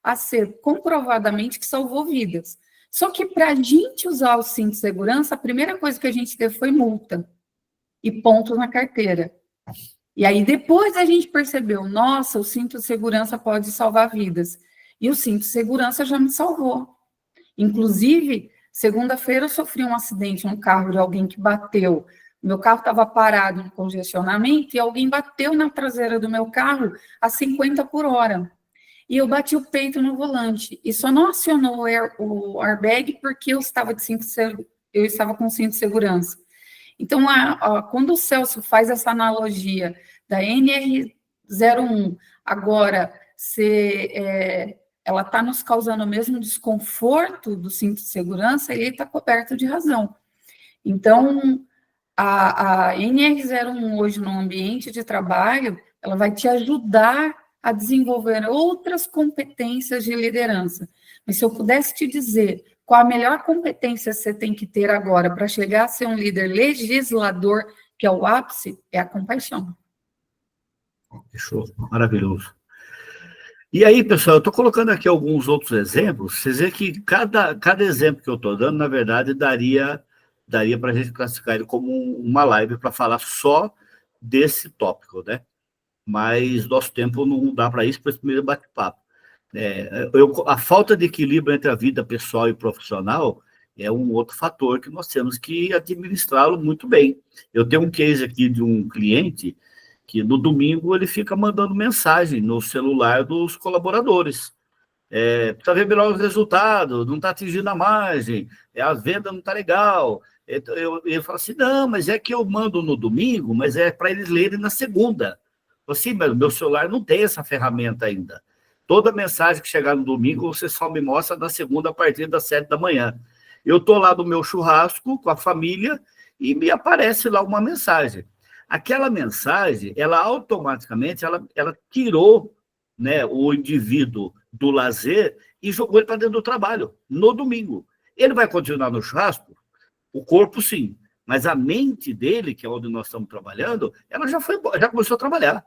a ser comprovadamente que salvou vidas. Só que para a gente usar o cinto de segurança, a primeira coisa que a gente teve foi multa e pontos na carteira. E aí depois a gente percebeu, nossa, o cinto de segurança pode salvar vidas. E o cinto de segurança já me salvou. Inclusive, segunda-feira eu sofri um acidente no carro de alguém que bateu. Meu carro estava parado no congestionamento e alguém bateu na traseira do meu carro a 50 por hora. E eu bati o peito no volante. E só não acionou o airbag porque eu estava com cinto de segurança. Então, quando o Celso faz essa analogia da NR01, agora, ela está nos causando o mesmo desconforto do cinto de segurança, ele está coberto de razão. Então, a NR01 hoje no ambiente de trabalho, ela vai te ajudar a desenvolver outras competências de liderança. Mas se eu pudesse te dizer qual a melhor competência você tem que ter agora para chegar a ser um líder legislador, que é o ápice, é a compaixão. Show, maravilhoso. E aí, pessoal, eu estou colocando aqui alguns outros exemplos. Vocês veem que cada exemplo que eu estou dando, na verdade, daria para a gente classificar ele como uma live para falar só desse tópico, né? Mas nosso tempo não dá para isso, para esse primeiro bate-papo. A falta de equilíbrio entre a vida pessoal e profissional é um outro fator que nós temos que administrá-lo muito bem. Eu tenho um case aqui de um cliente que no domingo ele fica mandando mensagem no celular dos colaboradores. Precisa ver melhor os resultados, não está atingindo a margem, a venda não está legal. Eu falo assim, não, mas é que eu mando no domingo, mas é para eles lerem na segunda. Assim, mas o meu celular não tem essa ferramenta ainda. Toda mensagem que chegar no domingo, você só me mostra na segunda a partir das 7 da manhã. Eu estou lá no meu churrasco com a família e me aparece lá uma mensagem. aquela mensagem, ela automaticamente, ela tirou, né, o indivíduo do lazer e jogou ele para dentro do trabalho, no domingo. Ele vai continuar no churrasco? O corpo, sim. Mas a mente dele, que é onde nós estamos trabalhando, ela já começou a trabalhar.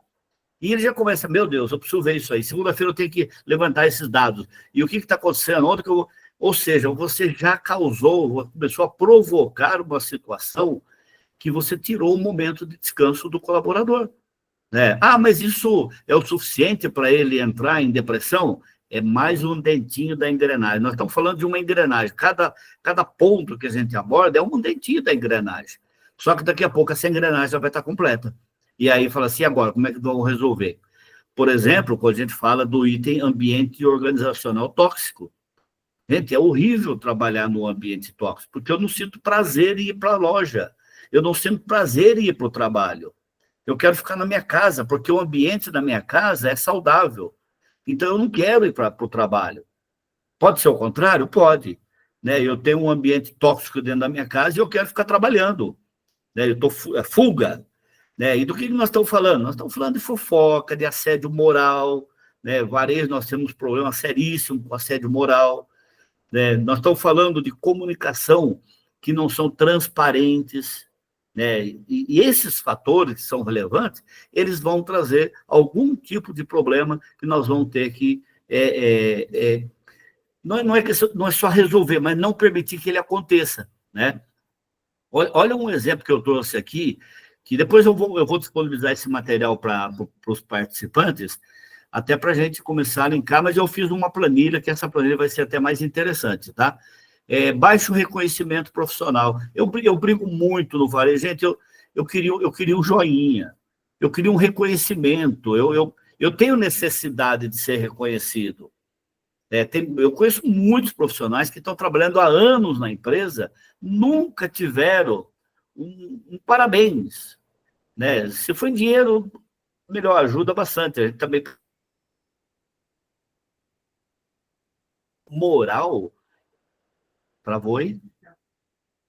E ele já começa, meu Deus, eu preciso ver isso aí. Segunda-feira eu tenho que levantar esses dados. E o que está acontecendo? Ontem que eu... Ou seja, você já causou, começou a provocar uma situação que você tirou o momento de descanso do colaborador. Né? Ah, mas isso é o suficiente para ele entrar em depressão? É mais um dentinho da engrenagem. Nós estamos falando de uma engrenagem. Cada ponto que a gente aborda é um dentinho da engrenagem. Só que daqui a pouco essa engrenagem já vai estar completa. E aí fala assim, agora, como é que vamos resolver? Por exemplo, quando a gente fala do item ambiente organizacional tóxico. Gente, é horrível trabalhar num ambiente tóxico, porque eu não sinto prazer em ir para a loja. Eu não sinto prazer em ir para o trabalho. Eu quero ficar na minha casa, porque o ambiente da minha casa é saudável. Então, eu não quero ir para o trabalho. Pode ser o contrário? Pode. Né? Eu tenho um ambiente tóxico dentro da minha casa e eu quero ficar trabalhando. Né? Eu estou fuga. Né? E do que nós estamos falando? Nós estamos falando de fofoca, de assédio moral. Né? Varejo, nós temos um problema seríssimo com assédio moral. Né? Nós estamos falando de comunicação que não são transparentes. Né? E esses fatores que são relevantes, eles vão trazer algum tipo de problema que nós vamos ter que... não é só resolver, mas não permitir que ele aconteça. Né? Olha um exemplo que eu trouxe aqui, que depois eu vou disponibilizar esse material para os participantes, até para a gente começar a linkar, mas eu fiz uma planilha, que essa planilha vai ser até mais interessante, tá? Baixo reconhecimento profissional. Eu brigo muito no varejo, gente, eu queria um joinha, eu queria um reconhecimento, eu tenho necessidade de ser reconhecido. Eu conheço muitos profissionais que estão trabalhando há anos na empresa, nunca tiveram um parabéns. Né? Se for em dinheiro, melhor, ajuda bastante. A gente também... Moral, travou aí?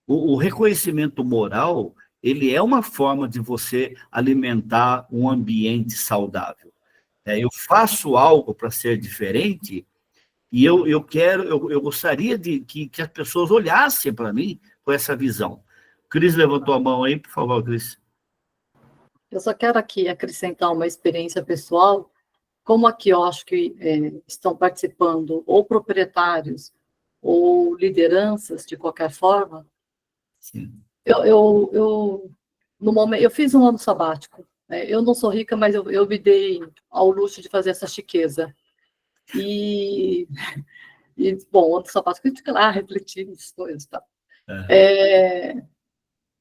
O reconhecimento moral, ele é uma forma de você alimentar um ambiente saudável. Eu faço algo para ser diferente e eu gostaria de que as pessoas olhassem para mim com essa visão. Cris levantou a mão aí, por favor, Cris. Eu só quero aqui acrescentar uma experiência pessoal, como aqui eu acho que estão participando ou proprietários ou lideranças, de qualquer forma. Sim. No momento, eu fiz um ano sabático. Eu não sou rica, mas eu me dei ao luxo de fazer essa chiqueza. E bom, ano sabático, a gente fica lá refletindo essas coisas. Tá?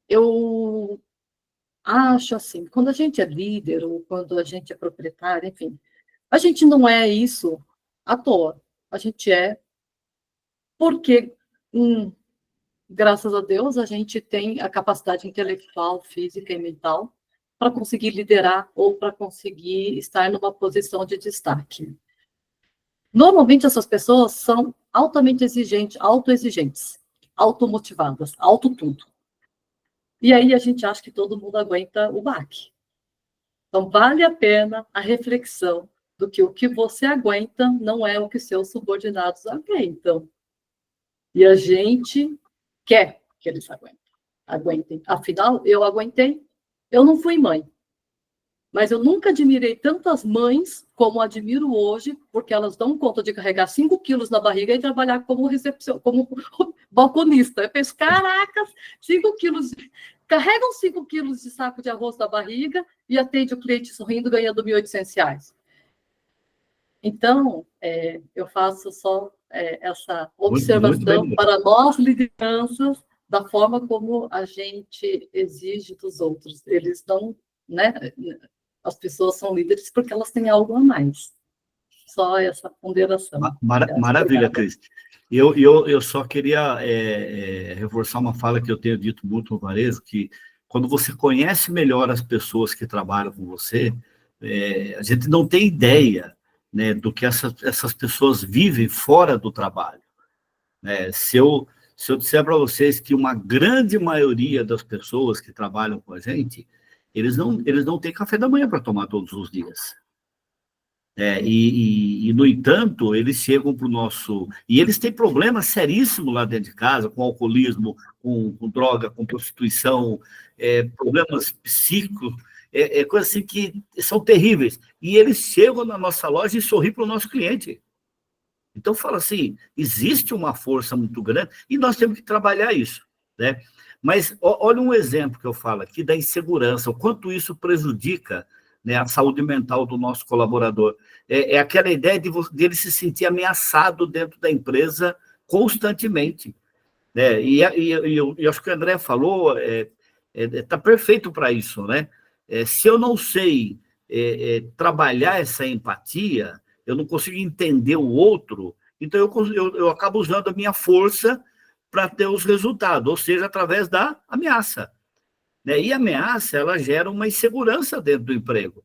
Eu acho assim, quando a gente é líder ou quando a gente é proprietário, enfim, a gente não é isso à toa. A gente é porque, graças a Deus, a gente tem a capacidade intelectual, física e mental para conseguir liderar ou para conseguir estar numa posição de destaque. Normalmente, essas pessoas são altamente exigentes, autoexigentes, automotivadas, auto-tudo. E aí a gente acha que todo mundo aguenta o baque. Então, vale a pena a reflexão do que o que você aguenta não é o que seus subordinados aguentam. E a gente quer que eles aguentem. Afinal, eu aguentei. Eu não fui mãe. Mas eu nunca admirei tantas mães como admiro hoje, porque elas dão conta de carregar 5 quilos na barriga e trabalhar como como balconista. Eu penso, caracas, 5 quilos... Carregam 5 quilos de saco de arroz na barriga e atende o cliente sorrindo, ganhando R$ 1.800. Então, eu faço só essa observação muito para nós, lideranças, da forma como a gente exige dos outros. Eles não, né? As pessoas são líderes porque elas têm algo a mais. Só essa ponderação. Maravilha, Cris. Eu só queria reforçar uma fala que eu tenho dito muito no varejo, que quando você conhece melhor as pessoas que trabalham com você, a gente não tem ideia, né, do que essas pessoas vivem fora do trabalho. Né? Se eu disser para vocês que uma grande maioria das pessoas que trabalham com a gente, eles não têm café da manhã para tomar todos os dias. No entanto, eles chegam para o nosso... E eles têm problemas seríssimos lá dentro de casa, com alcoolismo, com droga, com prostituição, problemas psíquicos, coisas assim que são terríveis. E eles chegam na nossa loja e sorriem para o nosso cliente. Então, fala assim, existe uma força muito grande e nós temos que trabalhar isso, né? Mas olha um exemplo que eu falo aqui da insegurança, o quanto isso prejudica, né, a saúde mental do nosso colaborador. É aquela ideia de ele se sentir ameaçado dentro da empresa constantemente, né? E eu acho que o André falou, está perfeito para isso, né? Se eu não sei trabalhar essa empatia, eu não consigo entender o outro, então eu acabo usando a minha força para ter os resultados, ou seja, através da ameaça, né? E a ameaça, ela gera uma insegurança dentro do emprego.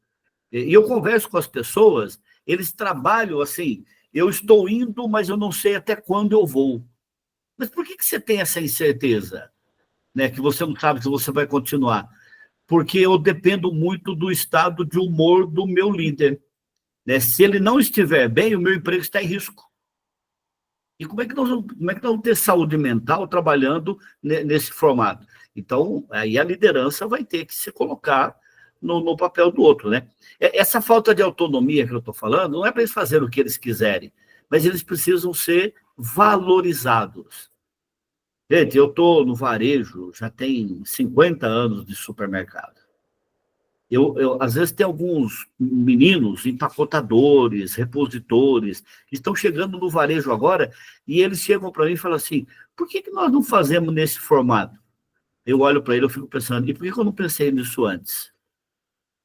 E eu converso com as pessoas, eles trabalham assim, eu estou indo, mas eu não sei até quando eu vou. Mas por que você tem essa incerteza, né? Que você não sabe se você vai continuar? Porque eu dependo muito do estado de humor do meu líder, né? Se ele não estiver bem, o meu emprego está em risco. E como é que nós vamos ter saúde mental trabalhando nesse formato? Então, aí a liderança vai ter que se colocar no papel do outro, né? Essa falta de autonomia que eu estou falando não é para eles fazerem o que eles quiserem, mas eles precisam ser valorizados. Gente, eu estou no varejo, já tem 50 anos de supermercado. Às vezes, tem alguns meninos, empacotadores, repositores, que estão chegando no varejo agora, e eles chegam para mim e falam assim, por que nós não fazemos nesse formato? Eu olho para ele, eu fico pensando, e por que eu não pensei nisso antes?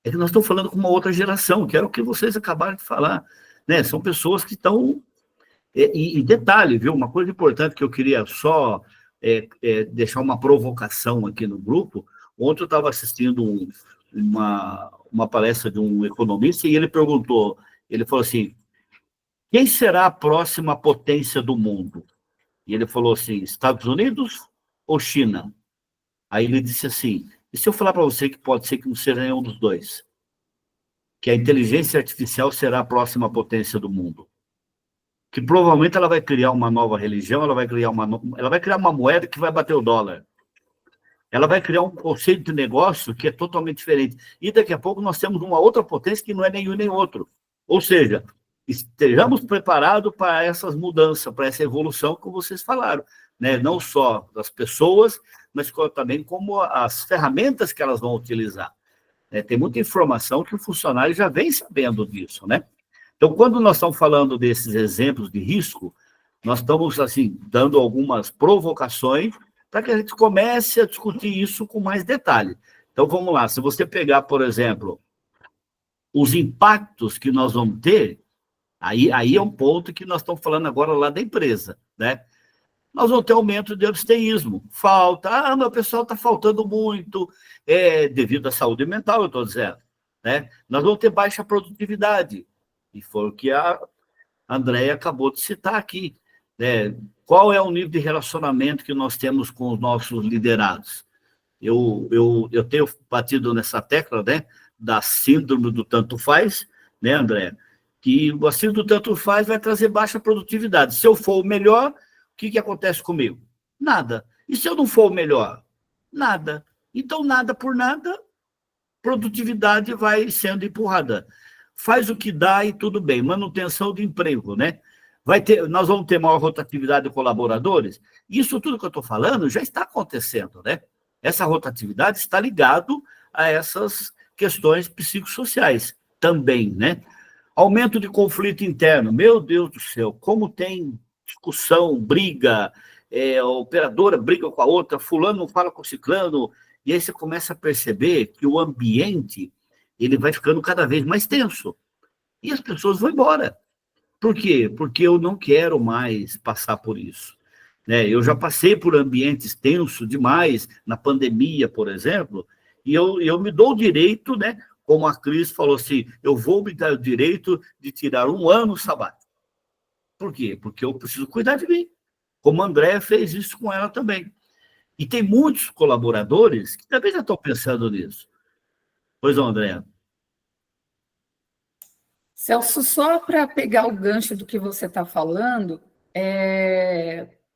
É que nós estamos falando com uma outra geração, que era o que vocês acabaram de falar, né? São pessoas que estão... E detalhe, viu? Uma coisa importante que eu queria só deixar uma provocação aqui no grupo. Ontem eu estava assistindo uma palestra de um economista e ele perguntou, ele falou assim, quem será a próxima potência do mundo? E ele falou assim, Estados Unidos ou China? Aí ele disse assim, e se eu falar para você que pode ser que não seja nenhum dos dois? Que a inteligência artificial será a próxima potência do mundo. Que provavelmente ela vai criar uma nova religião, ela vai criar uma moeda que vai bater o dólar. Ela vai criar um conceito de negócio que é totalmente diferente. E daqui a pouco nós temos uma outra potência que não é nenhum nem outro. Ou seja, estejamos preparados para essas mudanças, para essa evolução que vocês falaram, né? Não só das pessoas, mas também como as ferramentas que elas vão utilizar. Tem muita informação que o funcionário já vem sabendo disso, né? Então, quando nós estamos falando desses exemplos de risco, nós estamos, assim, dando algumas provocações para que a gente comece a discutir isso com mais detalhe. Então, vamos lá. Se você pegar, por exemplo, os impactos que nós vamos ter, aí é um ponto que nós estamos falando agora lá da empresa, né? Nós vamos ter aumento de abstentismo. Falta, meu pessoal está faltando muito, devido à saúde mental, eu estou dizendo, né? Nós vamos ter baixa produtividade. E foi o que a Andréia acabou de citar aqui, né? Qual é o nível de relacionamento que nós temos com os nossos liderados? Eu tenho batido nessa tecla, né, da síndrome do tanto faz, né, Andréia? Que a síndrome do tanto faz vai trazer baixa produtividade. Se eu for o melhor, o que acontece comigo? Nada. E se eu não for o melhor? Nada. Então, nada por nada, produtividade vai sendo empurrada. Faz o que dá e tudo bem, manutenção de emprego, né? Nós vamos ter maior rotatividade de colaboradores? Isso tudo que eu estou falando já está acontecendo, né? Essa rotatividade está ligado a essas questões psicossociais também, né? Aumento de conflito interno, meu Deus do céu, como tem discussão, briga, a operadora briga com a outra, fulano não fala com o ciclano, e aí você começa a perceber que o ambiente ele vai ficando cada vez mais tenso. E as pessoas vão embora. Por quê? Porque eu não quero mais passar por isso. Eu já passei por ambientes tensos demais, na pandemia, por exemplo, e eu me dou o direito, né, como a Cris falou assim, eu vou me dar o direito de tirar um ano sabático. Por quê? Porque eu preciso cuidar de mim. Como a Andréia fez isso com ela também. E tem muitos colaboradores que também já estão pensando nisso. Pois não, André. Celso, só para pegar o gancho do que você está falando,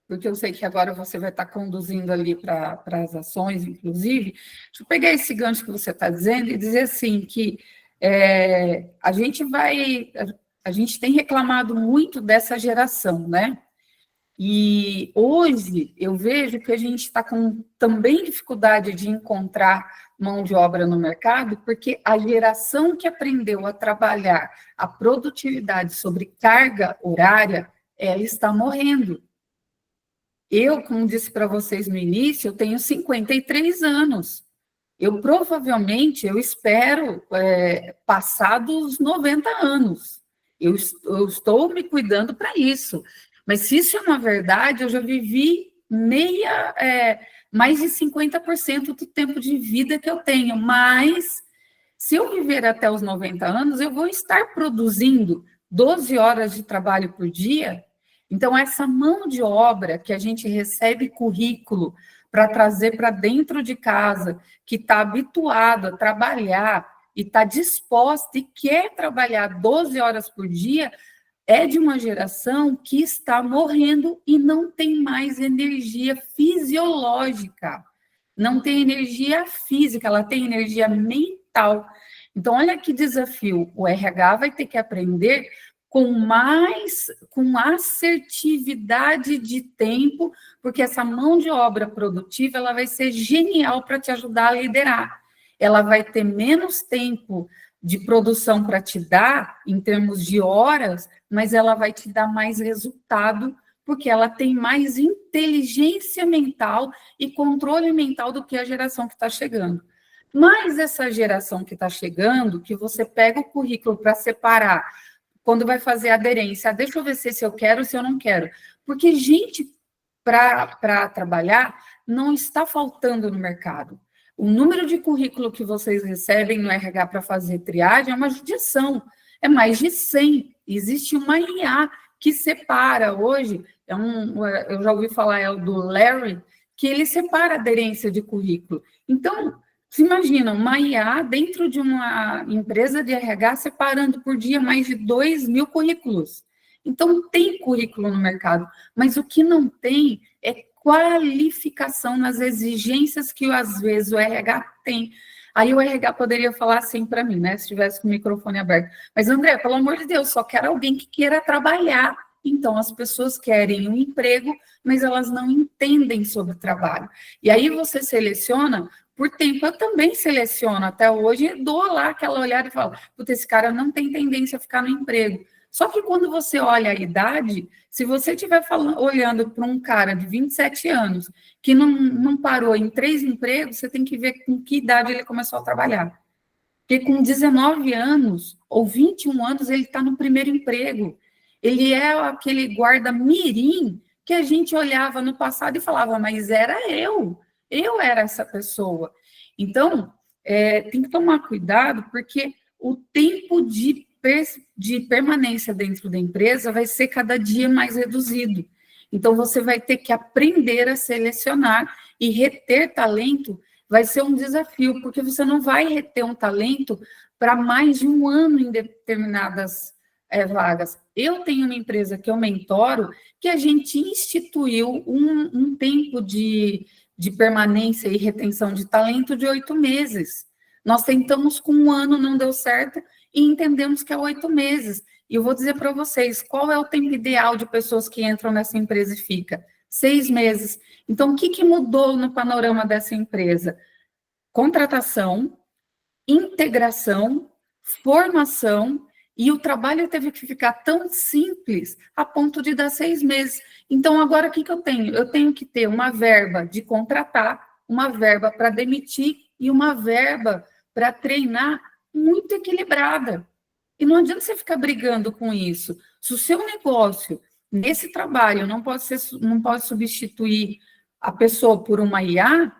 porque eu sei que agora você vai estar conduzindo ali para as ações, inclusive, deixa eu pegar esse gancho que você está dizendo e dizer assim que a gente tem reclamado muito dessa geração, né? E hoje eu vejo que a gente está com também dificuldade de encontrar mão de obra no mercado, porque a geração que aprendeu a trabalhar a produtividade sobre carga horária, ela está morrendo. Eu, como disse para vocês no início, eu tenho 53 anos. Eu provavelmente, eu espero passar dos 90 anos. Eu estou me cuidando para isso. Mas se isso é uma verdade, eu já vivi mais de 50% do tempo de vida que eu tenho. Mas se eu viver até os 90 anos, eu vou estar produzindo 12 horas de trabalho por dia. Então, essa mão de obra que a gente recebe currículo para trazer para dentro de casa, que está habituado a trabalhar e está disposta e quer trabalhar 12 horas por dia, é de uma geração que está morrendo e não tem mais energia fisiológica, não tem energia física, ela tem energia mental. Então, olha que desafio, o RH vai ter que aprender com assertividade de tempo, porque essa mão de obra produtiva, ela vai ser genial para te ajudar a liderar. Ela vai ter menos tempo de produção para te dar, em termos de horas, mas ela vai te dar mais resultado, porque ela tem mais inteligência mental e controle mental do que a geração que está chegando. Mas essa geração que está chegando, que você pega o currículo para separar, quando vai fazer a aderência, deixa eu ver se eu quero ou se eu não quero. Porque gente para trabalhar não está faltando no mercado. O número de currículo que vocês recebem no RH para fazer triagem é uma judiação, é mais de 100. Existe uma IA que separa hoje, eu já ouvi falar, é o do Larry, que ele separa a aderência de currículo. Então, se imagina, uma IA dentro de uma empresa de RH separando por dia mais de 2.000 currículos. Então, tem currículo no mercado, mas o que não tem é qualificação nas exigências que, às vezes, o RH tem. Aí o RH poderia falar assim para mim, né, se tivesse com o microfone aberto. Mas, André, pelo amor de Deus, só quero alguém que queira trabalhar. Então, as pessoas querem um emprego, mas elas não entendem sobre trabalho. E aí você seleciona por tempo. Eu também seleciono até hoje, dou lá aquela olhada e falo, puta, esse cara não tem tendência a ficar no emprego. Só que quando você olha a idade, se você estiver olhando para um cara de 27 anos que não parou em 3 empregos, você tem que ver com que idade ele começou a trabalhar. Porque com 19 anos ou 21 anos, ele está no primeiro emprego. Ele é aquele guarda-mirim que a gente olhava no passado e falava, mas era eu era essa pessoa. Então, tem que tomar cuidado, porque o tempo de permanência dentro da empresa vai ser cada dia mais reduzido. Então, você vai ter que aprender a selecionar e reter talento vai ser um desafio, porque você não vai reter um talento para mais de um ano em determinadas vagas. Eu tenho uma empresa que eu mentoro, que a gente instituiu um tempo de permanência e retenção de talento de 8 meses. Nós tentamos com 1 ano, não deu certo, e entendemos que é 8 meses. E eu vou dizer para vocês, qual é o tempo ideal de pessoas que entram nessa empresa e fica? 6 meses. Então, o que mudou no panorama dessa empresa? Contratação, integração, formação, e o trabalho teve que ficar tão simples a ponto de dar 6 meses. Então, agora, o que eu tenho? Eu tenho que ter uma verba de contratar, uma verba para demitir e uma verba para treinar muito equilibrada. E não adianta você ficar brigando com isso. Se o seu negócio, nesse trabalho, não pode substituir a pessoa por uma IA,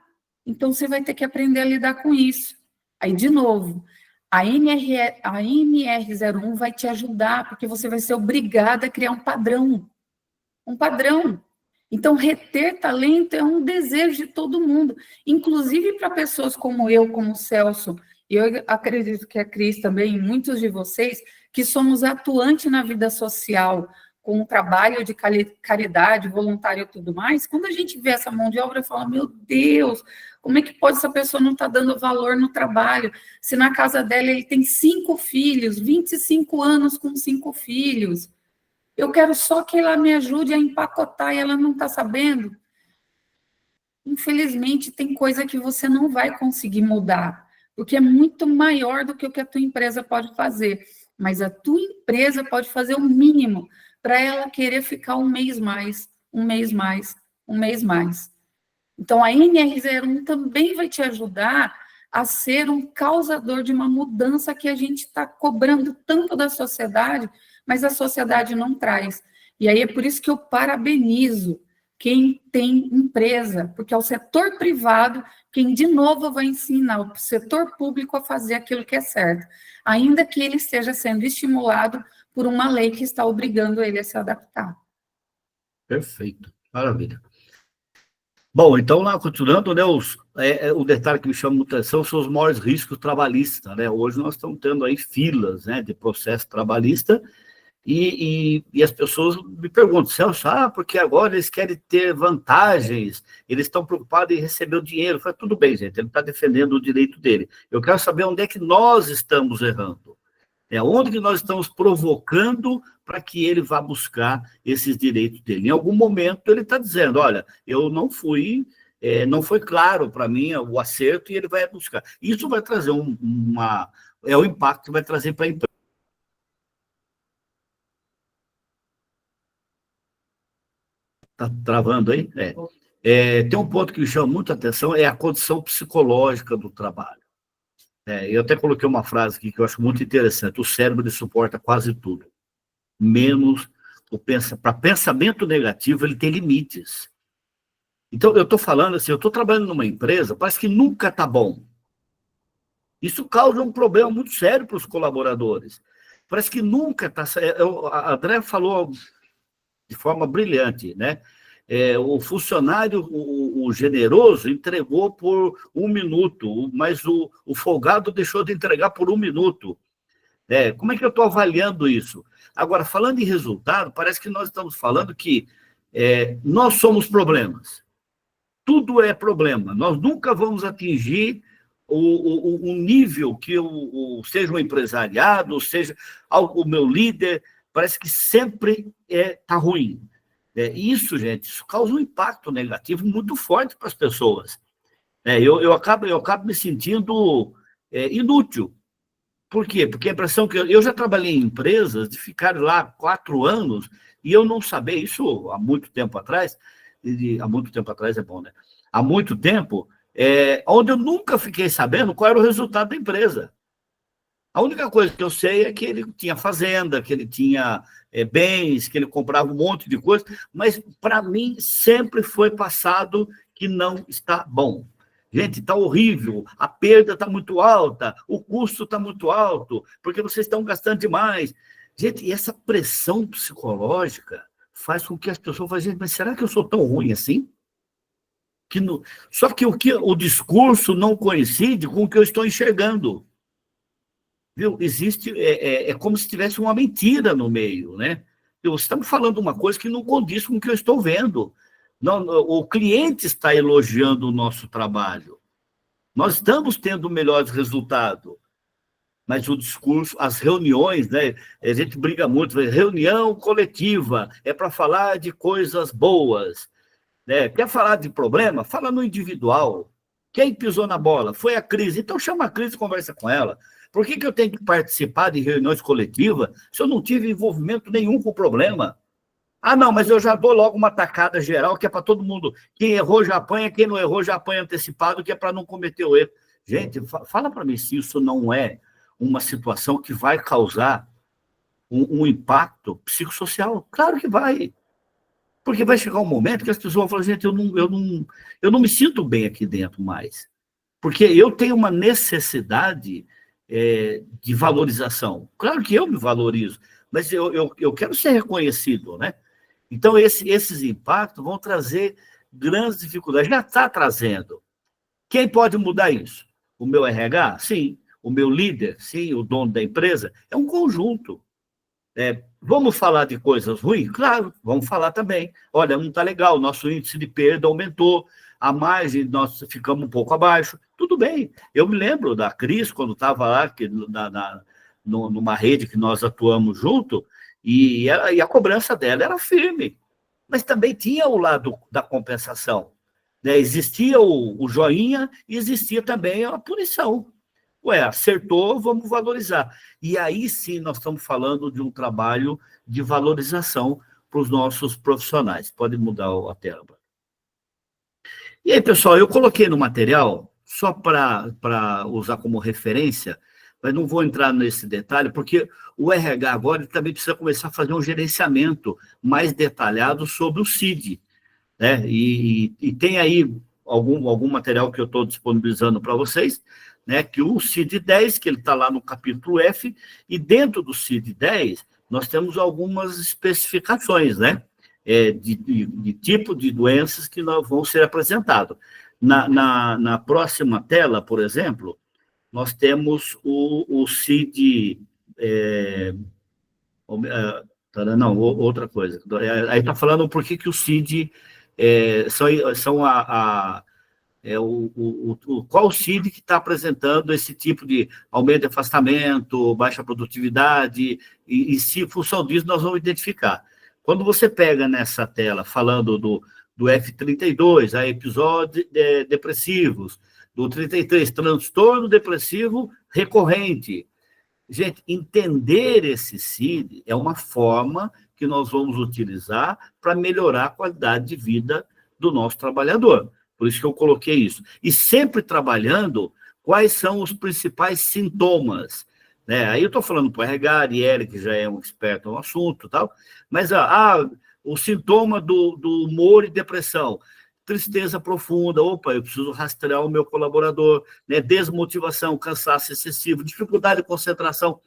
então você vai ter que aprender a lidar com isso. Aí, de novo, a NR01 vai te ajudar, porque você vai ser obrigada a criar um padrão. Um padrão. Então, reter talento é um desejo de todo mundo, inclusive para pessoas como eu, como o Celso, E eu acredito que a Cris também, e muitos de vocês, que somos atuantes na vida social, com um trabalho de caridade, voluntário e tudo mais, quando a gente vê essa mão de obra, fala, meu Deus, como é que pode essa pessoa não estar dando valor no trabalho? Se na casa dela ele tem 5 filhos, 25 anos com 5 filhos, eu quero só que ela me ajude a empacotar e ela não está sabendo. Infelizmente, tem coisa que você não vai conseguir mudar, porque é muito maior do que o que a tua empresa pode fazer. Mas a tua empresa pode fazer o mínimo para ela querer ficar um mês mais, um mês mais, um mês mais. Então, a NR01 também vai te ajudar a ser um causador de uma mudança que a gente está cobrando tanto da sociedade, mas a sociedade não traz. E aí é por isso que eu parabenizo quem tem empresa, porque é o setor privado quem, de novo, vai ensinar o setor público a fazer aquilo que é certo, ainda que ele esteja sendo estimulado por uma lei que está obrigando ele a se adaptar. Perfeito, maravilha. Bom, então, lá continuando, né, o detalhe que me chama muita atenção são os maiores riscos trabalhistas, né? Hoje nós estamos tendo aí filas, né, de processo trabalhista e as pessoas me perguntam, Celso, porque agora eles querem ter vantagens, eles estão preocupados em receber o dinheiro. Eu falo, tudo bem, gente, ele está defendendo o direito dele. Eu quero saber onde é que nós estamos errando. Onde que nós estamos provocando para que ele vá buscar esses direitos dele. Em algum momento ele está dizendo, olha, eu não fui, não foi claro para mim o acerto e ele vai buscar. Isso vai trazer o impacto que vai trazer para a empresa. Está travando aí? Tem um ponto que me chama muita atenção, é a condição psicológica do trabalho. Eu até coloquei uma frase aqui que eu acho muito interessante, o cérebro ele suporta quase tudo, menos para pensamento negativo, ele tem limites. Então, eu estou falando assim, eu estou trabalhando numa empresa, parece que nunca está bom. Isso causa um problema muito sério para os colaboradores. Parece que nunca está... A André falou de forma brilhante, né? O funcionário, o generoso, entregou por 1 minuto, mas o folgado deixou de entregar por 1 minuto. Como é que eu estou avaliando isso? Agora, falando em resultado, parece que nós estamos falando que nós somos problemas. Tudo é problema. Nós nunca vamos atingir o nível que seja um empresariado, seja o meu líder, parece que sempre está ruim. Isso, gente, isso causa um impacto negativo muito forte para as pessoas. Eu acabo me sentindo inútil. Por quê? Porque a impressão que eu já trabalhei em empresas de ficar lá 4 anos e eu não saber, isso há muito tempo atrás, há muito tempo atrás é bom, né? Há muito tempo, onde eu nunca fiquei sabendo qual era o resultado da empresa. A única coisa que eu sei é que ele tinha fazenda, que ele tinha bens, que ele comprava um monte de coisa, mas para mim sempre foi passado que não está bom. Gente, está horrível, a perda está muito alta, o custo está muito alto, porque vocês estão gastando demais. Gente, e essa pressão psicológica faz com que as pessoas falem, gente, mas será que eu sou tão ruim assim? Só que o discurso não coincide com o que eu estou enxergando. Viu? Existe, como se tivesse uma mentira no meio, né? Você está me falando uma coisa que não condiz com o que eu estou vendo. Não, o cliente está elogiando o nosso trabalho. Nós estamos tendo melhores resultados. Mas o discurso, as reuniões, né? A gente briga muito, reunião coletiva, é para falar de coisas boas. Né? Quer falar de problema? Fala no individual. Quem pisou na bola? Foi a Cris. Então chama a Cris e conversa com ela. Por que eu tenho que participar de reuniões coletivas se eu não tive envolvimento nenhum com o problema? Não, mas eu já dou logo uma tacada geral, que é para todo mundo. Quem errou já apanha, quem não errou já apanha antecipado, que é para não cometer o erro. Gente, fala para mim se isso não é uma situação que vai causar um impacto psicossocial. Claro que vai. Porque vai chegar um momento que as pessoas vão falar, gente, eu não me sinto bem aqui dentro mais. Porque eu tenho uma necessidade de valorização. Claro que eu me valorizo, mas eu quero ser reconhecido, né? Então, esses impactos vão trazer grandes dificuldades. Já está trazendo. Quem pode mudar isso? O meu RH? Sim. o meu líder, sim, o dono da empresa, é um conjunto. Vamos falar de coisas ruins? Claro, vamos falar também. Olha, não está legal, nosso índice de perda aumentou, a margem nós ficamos um pouco abaixo. Tudo bem. Eu me lembro da Cris, quando estava lá, numa rede que nós atuamos junto, e a cobrança dela era firme. Mas também tinha o lado da compensação. Né? Existia o joinha e existia também a punição. Ué, acertou, vamos valorizar. E aí sim nós estamos falando de um trabalho de valorização para os nossos profissionais. Pode mudar a tela. E aí, pessoal, eu coloquei no material, só para usar como referência, mas não vou entrar nesse detalhe, porque o RH agora também precisa começar a fazer um gerenciamento mais detalhado sobre o CID. Né? E tem aí algum material que eu estou disponibilizando para vocês, né? Que o CID-10, que ele está lá no capítulo F, e dentro do CID-10 nós temos algumas especificações, né? De tipo de doenças que vão ser apresentados. Na próxima tela, por exemplo, nós temos o CID... não, outra coisa. Aí está falando por que o CID são qual o CID que está apresentando esse tipo de aumento de afastamento, baixa produtividade, e se em função disso nós vamos identificar. Quando você pega nessa tela falando do F32, a episódios depressivos, do 33, transtorno depressivo recorrente. Gente, entender esse CID é uma forma que nós vamos utilizar para melhorar a qualidade de vida do nosso trabalhador. Por isso que eu coloquei isso. E sempre trabalhando quais são os principais sintomas. Né? Aí eu estou falando para o RH, Arielle, que já é um experto no assunto, tal, mas o sintoma do humor e depressão, tristeza profunda, opa, eu preciso rastrear o meu colaborador, né? Desmotivação, cansaço excessivo, dificuldade de concentração.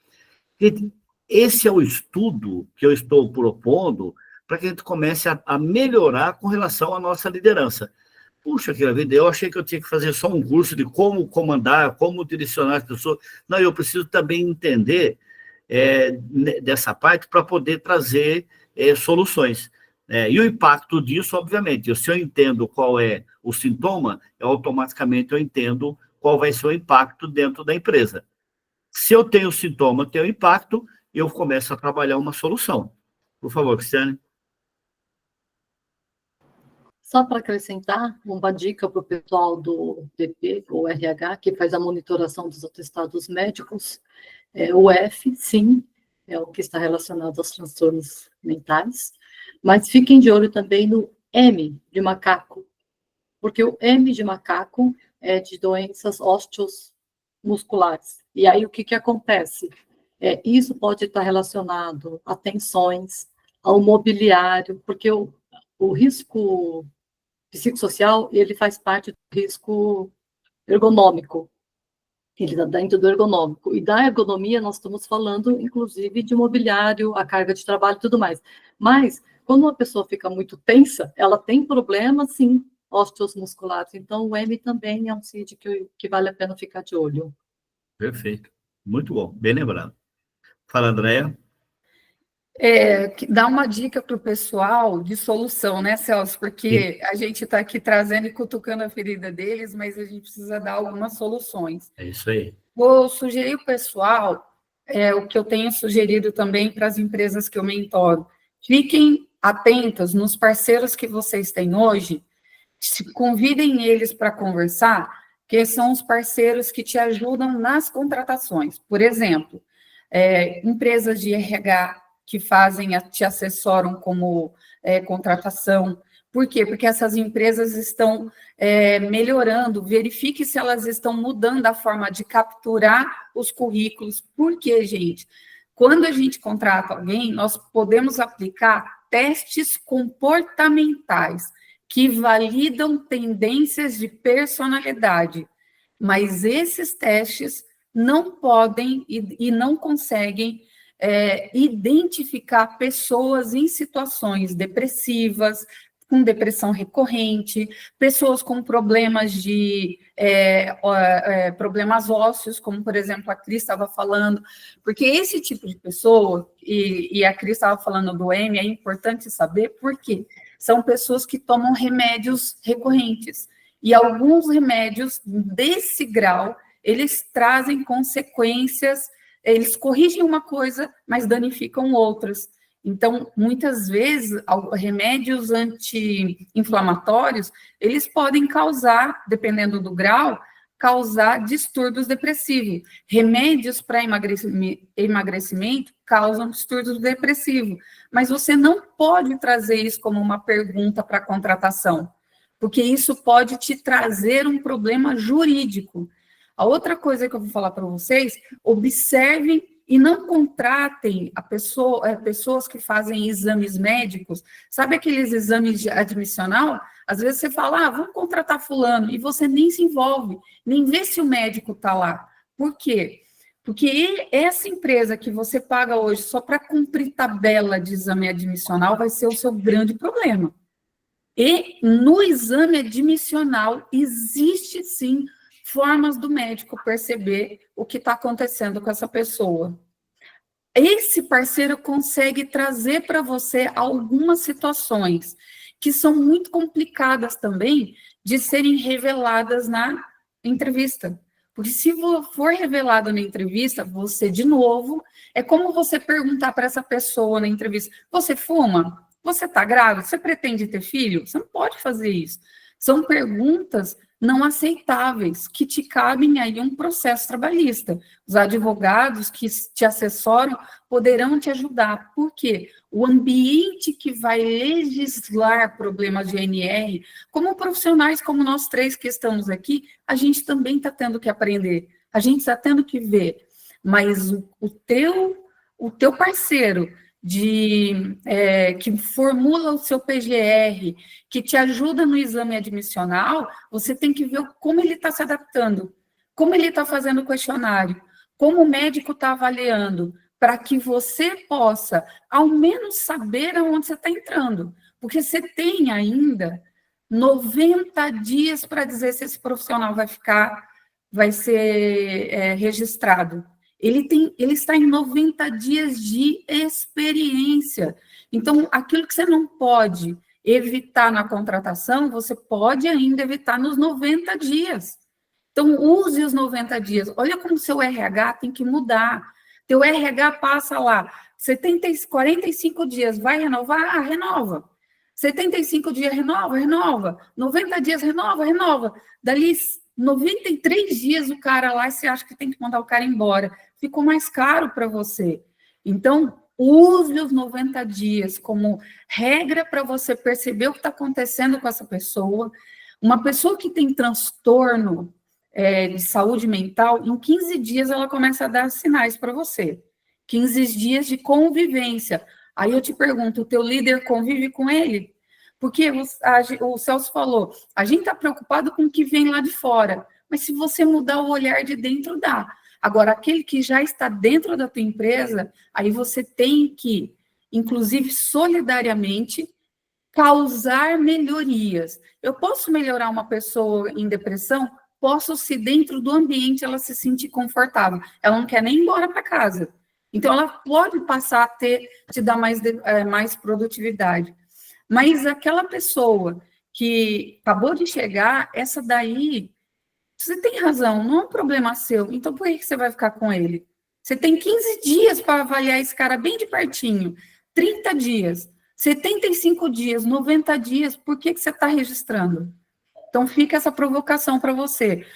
Esse é o estudo que eu estou propondo para que a gente comece a melhorar com relação à nossa liderança. Puxa, que vida, eu achei que eu tinha que fazer só um curso de como comandar, como direcionar as pessoas. Não, eu preciso também entender dessa parte para poder trazer soluções. E o impacto disso, obviamente, se eu entendo qual é o sintoma, automaticamente eu entendo qual vai ser o impacto dentro da empresa. Se eu tenho sintoma, tenho impacto, eu começo a trabalhar uma solução. Por favor, Cristiane. Só para acrescentar, uma dica para o pessoal do DP, ou RH, que faz a monitoração dos atestados médicos, o F, sim, é o que está relacionado aos transtornos mentais, mas fiquem de olho também no M de macaco, porque o M de macaco é de doenças osteomusculares. E aí o que acontece? Isso pode estar relacionado a tensões, ao mobiliário, porque o risco psicossocial, ele faz parte do risco ergonômico. Ele está dentro do ergonômico. E da ergonomia, nós estamos falando, inclusive, de mobiliário, a carga de trabalho e tudo mais. Mas, quando uma pessoa fica muito tensa, ela tem problemas, sim, osteomusculares. Então, o M também é um CID que vale a pena ficar de olho. Perfeito. Muito bom. Bem lembrado. Fala, Andréia. Dá uma dica para o pessoal de solução, né, Celso? Porque a gente está aqui trazendo e cutucando a ferida deles, mas a gente precisa dar algumas soluções. É isso aí. Vou sugerir o pessoal, o que eu tenho sugerido também para as empresas que eu mentoro. Fiquem atentos nos parceiros que vocês têm hoje, convidem eles para conversar, que são os parceiros que te ajudam nas contratações. Por exemplo, empresas de RH que te assessoram como contratação. Por quê? Porque essas empresas estão melhorando, verifique se elas estão mudando a forma de capturar os currículos. Por quê, gente? Quando a gente contrata alguém, nós podemos aplicar testes comportamentais que validam tendências de personalidade, mas esses testes não podem e não conseguem identificar pessoas em situações depressivas, com depressão recorrente, pessoas com problemas problemas ósseos, como, por exemplo, a Cris estava falando, porque esse tipo de pessoa, e a Cris estava falando do M, é importante saber por quê. São pessoas que tomam remédios recorrentes, e alguns remédios desse grau, eles trazem consequências, eles corrigem uma coisa, mas danificam outras. Então, muitas vezes, remédios anti-inflamatórios, eles podem causar, dependendo do grau, causar distúrbios depressivos. Remédios para emagrecimento causam distúrbios depressivos, mas você não pode trazer isso como uma pergunta para contratação, porque isso pode te trazer um problema jurídico. A outra coisa que eu vou falar para vocês, observem e não contratem pessoas que fazem exames médicos. Sabe aqueles exames de admissional? Às vezes você fala, vamos contratar fulano, e você nem se envolve, nem vê se o médico está lá. Por quê? Porque essa empresa que você paga hoje só para cumprir tabela de exame admissional vai ser o seu grande problema. E no exame admissional existe sim formas do médico perceber o que está acontecendo com essa pessoa. Esse parceiro consegue trazer para você algumas situações que são muito complicadas também de serem reveladas na entrevista. Porque se for revelado na entrevista, você, de novo, é como você perguntar para essa pessoa na entrevista, você fuma? Você está grávida? Você pretende ter filho? Você não pode fazer isso. São perguntas não aceitáveis, que te cabem aí um processo trabalhista. Os advogados que te assessoram poderão te ajudar. Por quê? O ambiente que vai legislar problemas de ANR, como profissionais como nós três que estamos aqui, a gente também está tendo que aprender, a gente está tendo que ver. Mas o teu parceiro que formula o seu PGR, que te ajuda no exame admissional, você tem que ver como ele está se adaptando, como ele está fazendo o questionário, como o médico está avaliando, para que você possa, ao menos, saber aonde você está entrando. Porque você tem ainda 90 dias para dizer se esse profissional vai ser registrado. Ele está em 90 dias de experiência. Então, aquilo que você não pode evitar na contratação, você pode ainda evitar nos 90 dias. Então, use os 90 dias. Olha como o seu RH tem que mudar. Teu RH passa lá, 45 dias, vai renovar? Renova. 75 dias, renova. 90 dias, renova. Dali 93 dias o cara lá, você acha que tem que mandar o cara embora. Ficou mais caro para você. Então, use os 90 dias como regra para você perceber o que está acontecendo com essa pessoa. Uma pessoa que tem transtorno de saúde mental, em 15 dias ela começa a dar sinais para você. 15 dias de convivência. Aí eu te pergunto, o teu líder convive com ele? Porque o Celso falou, a gente está preocupado com o que vem lá de fora, mas se você mudar o olhar de dentro, dá. Agora, aquele que já está dentro da tua empresa, aí você tem que, inclusive solidariamente, causar melhorias. Eu posso melhorar uma pessoa em depressão? Posso, se dentro do ambiente ela se sentir confortável. Ela não quer nem ir embora para casa. Então, ela pode passar a te dar mais produtividade. Mas aquela pessoa que acabou de chegar, essa daí, você tem razão, não é um problema seu. Então, por que você vai ficar com ele? Você tem 15 dias para avaliar esse cara bem de pertinho. 30 dias, 75 dias, 90 dias, por que você está registrando? Então, fica essa provocação para você.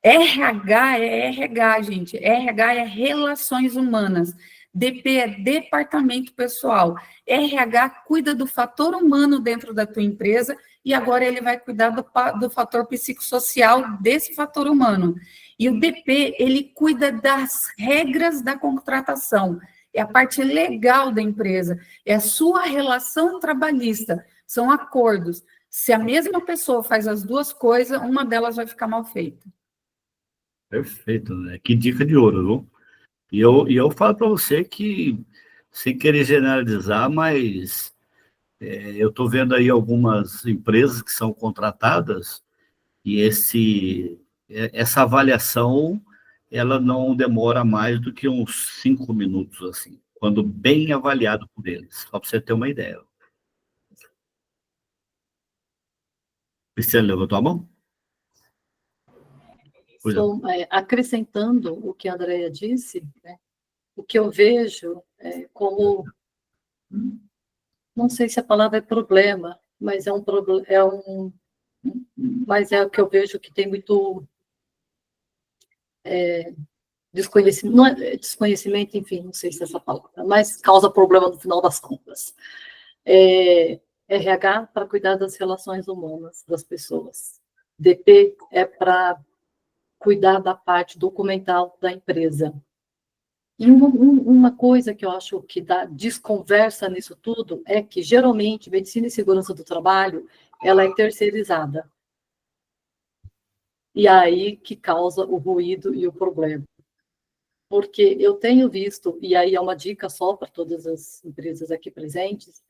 RH é RH, gente. RH é relações humanas. DP é departamento pessoal. RH cuida do fator humano dentro da tua empresa e agora ele vai cuidar do fator psicossocial desse fator humano. E o DP, ele cuida das regras da contratação. É a parte legal da empresa. É a sua relação trabalhista. São acordos. Se a mesma pessoa faz as duas coisas, uma delas vai ficar mal feita. Perfeito, né? Que dica de ouro, viu? E eu falo para você que, sem querer generalizar, mas Eu estou vendo aí algumas empresas que são contratadas e essa avaliação ela não demora mais do que uns 5 minutos, assim, quando bem avaliado por eles, só para você ter uma ideia. Cristiano, levantou a mão? Acrescentando o que a Andrea disse, né, o que eu vejo como, não sei se a palavra é problema, mas mas é o que eu vejo que tem muito desconhecimento, não é desconhecimento, enfim, não sei se é essa palavra, mas causa problema no final das contas. RH para cuidar das relações humanas das pessoas. DP é para cuidar da parte documental da empresa. E uma coisa que eu acho que dá desconversa nisso tudo é que, geralmente, medicina e segurança do trabalho, ela é terceirizada. E aí que causa o ruído e o problema. Porque eu tenho visto, e aí é uma dica só para todas as empresas aqui presentes,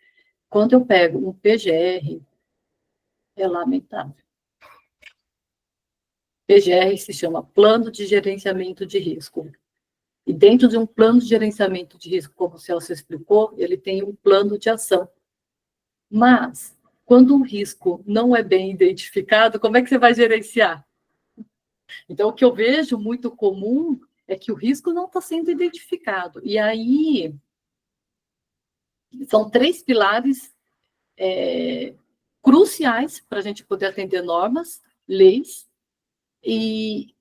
quando eu pego um PGR, é lamentável. PGR se chama Plano de Gerenciamento de Risco. E dentro de um plano de gerenciamento de risco, como o Celso explicou, ele tem um plano de ação. Mas, quando um risco não é bem identificado, como é que você vai gerenciar? Então, o que eu vejo muito comum é que o risco não está sendo identificado. E aí, são 3 pilares cruciais para a gente poder atender normas, leis, e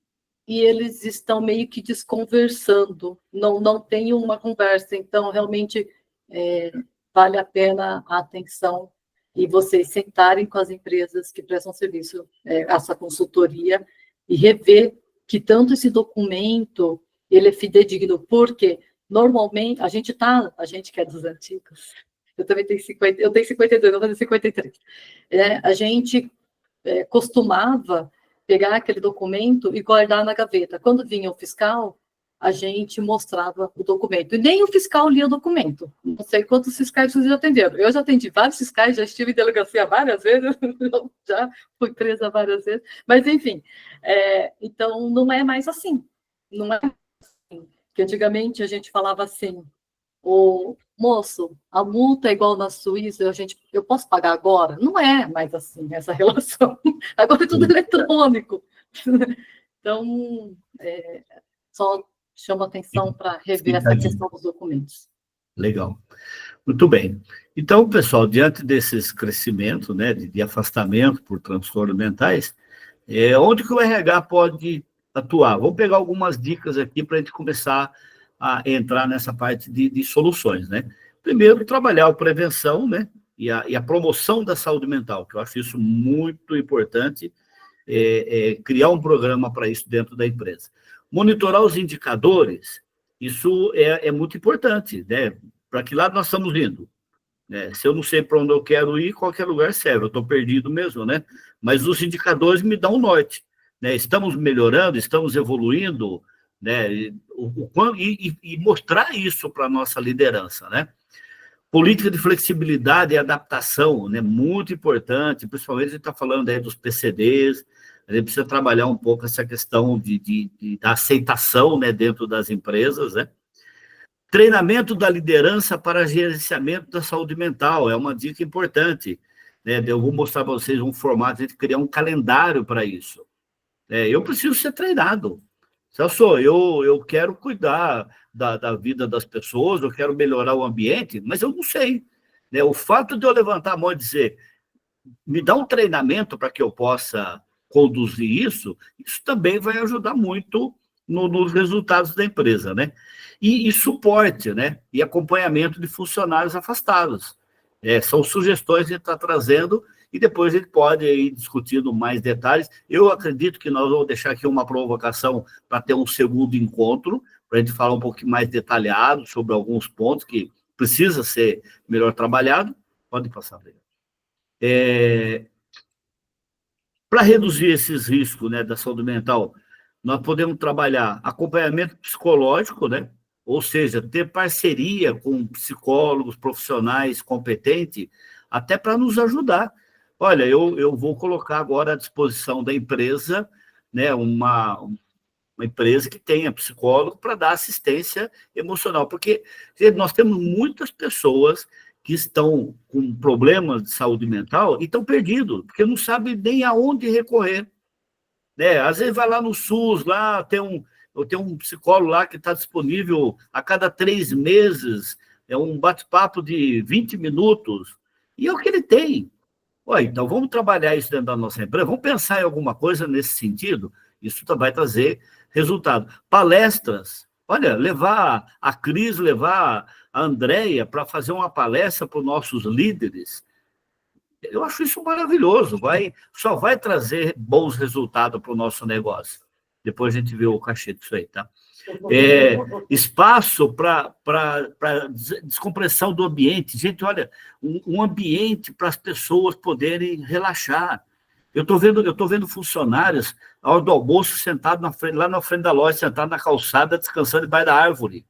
eles estão meio que desconversando, não tem uma conversa, então realmente vale a pena a atenção e vocês sentarem com as empresas que prestam serviço, essa consultoria, e rever que tanto esse documento ele é fidedigno, porque normalmente a gente que é dos antigos, eu também tenho 50, eu tenho 52, eu vou fazer 53, a gente costumava pegar aquele documento e guardar na gaveta. Quando vinha o fiscal, a gente mostrava o documento. E nem o fiscal lia o documento. Não sei quantos fiscais vocês já atenderam. Eu já atendi vários fiscais, já estive em delegacia várias vezes, já fui presa várias vezes. Mas, enfim, então não é mais assim. Não é assim. Porque antigamente a gente falava assim, moço, a multa é igual na Suíça, eu posso pagar agora? Não é mais assim essa relação. Agora é tudo eletrônico. Então, só chama atenção para rever essa questão dos documentos. Legal. Muito bem. Então, pessoal, diante desses crescimentos, né, de afastamento por transtornos mentais, onde que o RH pode atuar? Vou pegar algumas dicas aqui para a gente começar a entrar nessa parte de soluções, né? Primeiro, trabalhar a prevenção, né? E a promoção da saúde mental, que eu acho isso muito importante, criar um programa para isso dentro da empresa. Monitorar os indicadores, isso é muito importante, né? Para que lado nós estamos indo? Se eu não sei para onde eu quero ir, qualquer lugar serve, eu estou perdido mesmo, né? Mas os indicadores me dão um norte, né? Estamos melhorando, estamos evoluindo, né? E mostrar isso para a nossa liderança, né? Política de flexibilidade e adaptação, né? Muito importante, principalmente a gente está falando aí dos PCDs, a gente precisa trabalhar um pouco essa questão da aceitação, né, dentro das empresas, né? Treinamento da liderança para gerenciamento da saúde mental, é uma dica importante, né? Eu vou mostrar para vocês um formato de criar um calendário para isso. Eu preciso ser treinado. Celso, eu quero cuidar da vida das pessoas, eu quero melhorar o ambiente, mas eu não sei. Né? O fato de eu levantar a mão e dizer, me dá um treinamento para que eu possa conduzir isso também vai ajudar muito nos resultados da empresa, né? E suporte, né? E acompanhamento de funcionários afastados. São sugestões que a gente está trazendo e depois a gente pode ir discutindo mais detalhes. Eu acredito que nós vamos deixar aqui uma provocação para ter um segundo encontro, para a gente falar um pouquinho mais detalhado sobre alguns pontos que precisa ser melhor trabalhado. Pode passar, Breno. Para reduzir esses riscos, né, da saúde mental, nós podemos trabalhar acompanhamento psicológico, né? Ou seja, ter parceria com psicólogos profissionais competentes, até para nos ajudar. Olha, eu vou colocar agora à disposição da empresa, né, uma empresa que tenha psicólogo para dar assistência emocional, porque gente, nós temos muitas pessoas que estão com problemas de saúde mental e estão perdidos, porque não sabem nem aonde recorrer. Né? Às vezes vai lá no SUS, lá eu tenho um psicólogo lá que está disponível a cada 3 meses, é um bate-papo de 20 minutos, e é o que ele tem. Ué, então vamos trabalhar isso dentro da nossa empresa, vamos pensar em alguma coisa nesse sentido, isso vai trazer resultado. Palestras, olha, levar a Cris, levar a Andréia para fazer uma palestra para os nossos líderes, eu acho isso maravilhoso, só vai trazer bons resultados para o nosso negócio. Depois a gente vê o cachê disso aí, tá? Espaço para descompressão do ambiente. Gente, olha, um ambiente para as pessoas poderem relaxar. Eu estou vendo funcionários, na hora do almoço, sentado lá na frente da loja, sentado na calçada, descansando debaixo da árvore.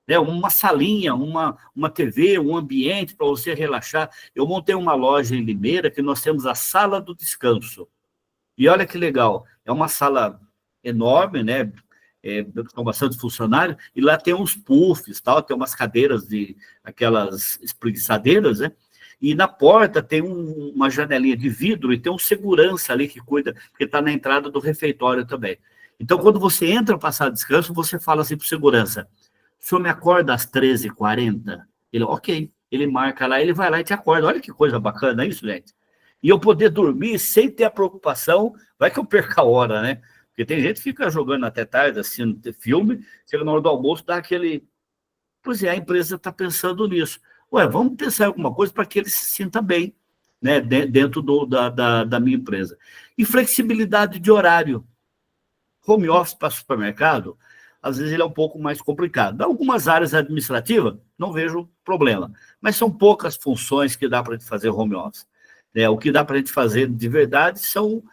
Né? Uma salinha, uma TV, um ambiente para você relaxar. Eu montei uma loja em Limeira que nós temos a sala do descanso. E olha que legal, é uma sala enorme, né? Com bastante funcionário, e lá tem uns puffs, tal, tem umas cadeiras aquelas espreguiçadeiras, né? E na porta tem uma janelinha de vidro e tem um segurança ali que cuida, que está na entrada do refeitório também. Então, quando você entra para a sala de descanso, você fala assim para o segurança: o senhor me acorda às 13h40? Ele, ok. Ele marca lá, ele vai lá e te acorda. Olha que coisa bacana isso, gente. E eu poder dormir sem ter a preocupação, vai que eu perca a hora, né? Porque tem gente que fica jogando até tarde, assistindo filme, chega na hora do almoço, dá aquele... Pois é, a empresa está pensando nisso. Ué, vamos pensar em alguma coisa para que ele se sinta bem, né, dentro da minha empresa. E flexibilidade de horário. Home office para supermercado, às vezes ele é um pouco mais complicado. Em algumas áreas administrativas, não vejo problema. Mas são poucas funções que dá para a gente fazer home office. O que dá para a gente fazer de verdade são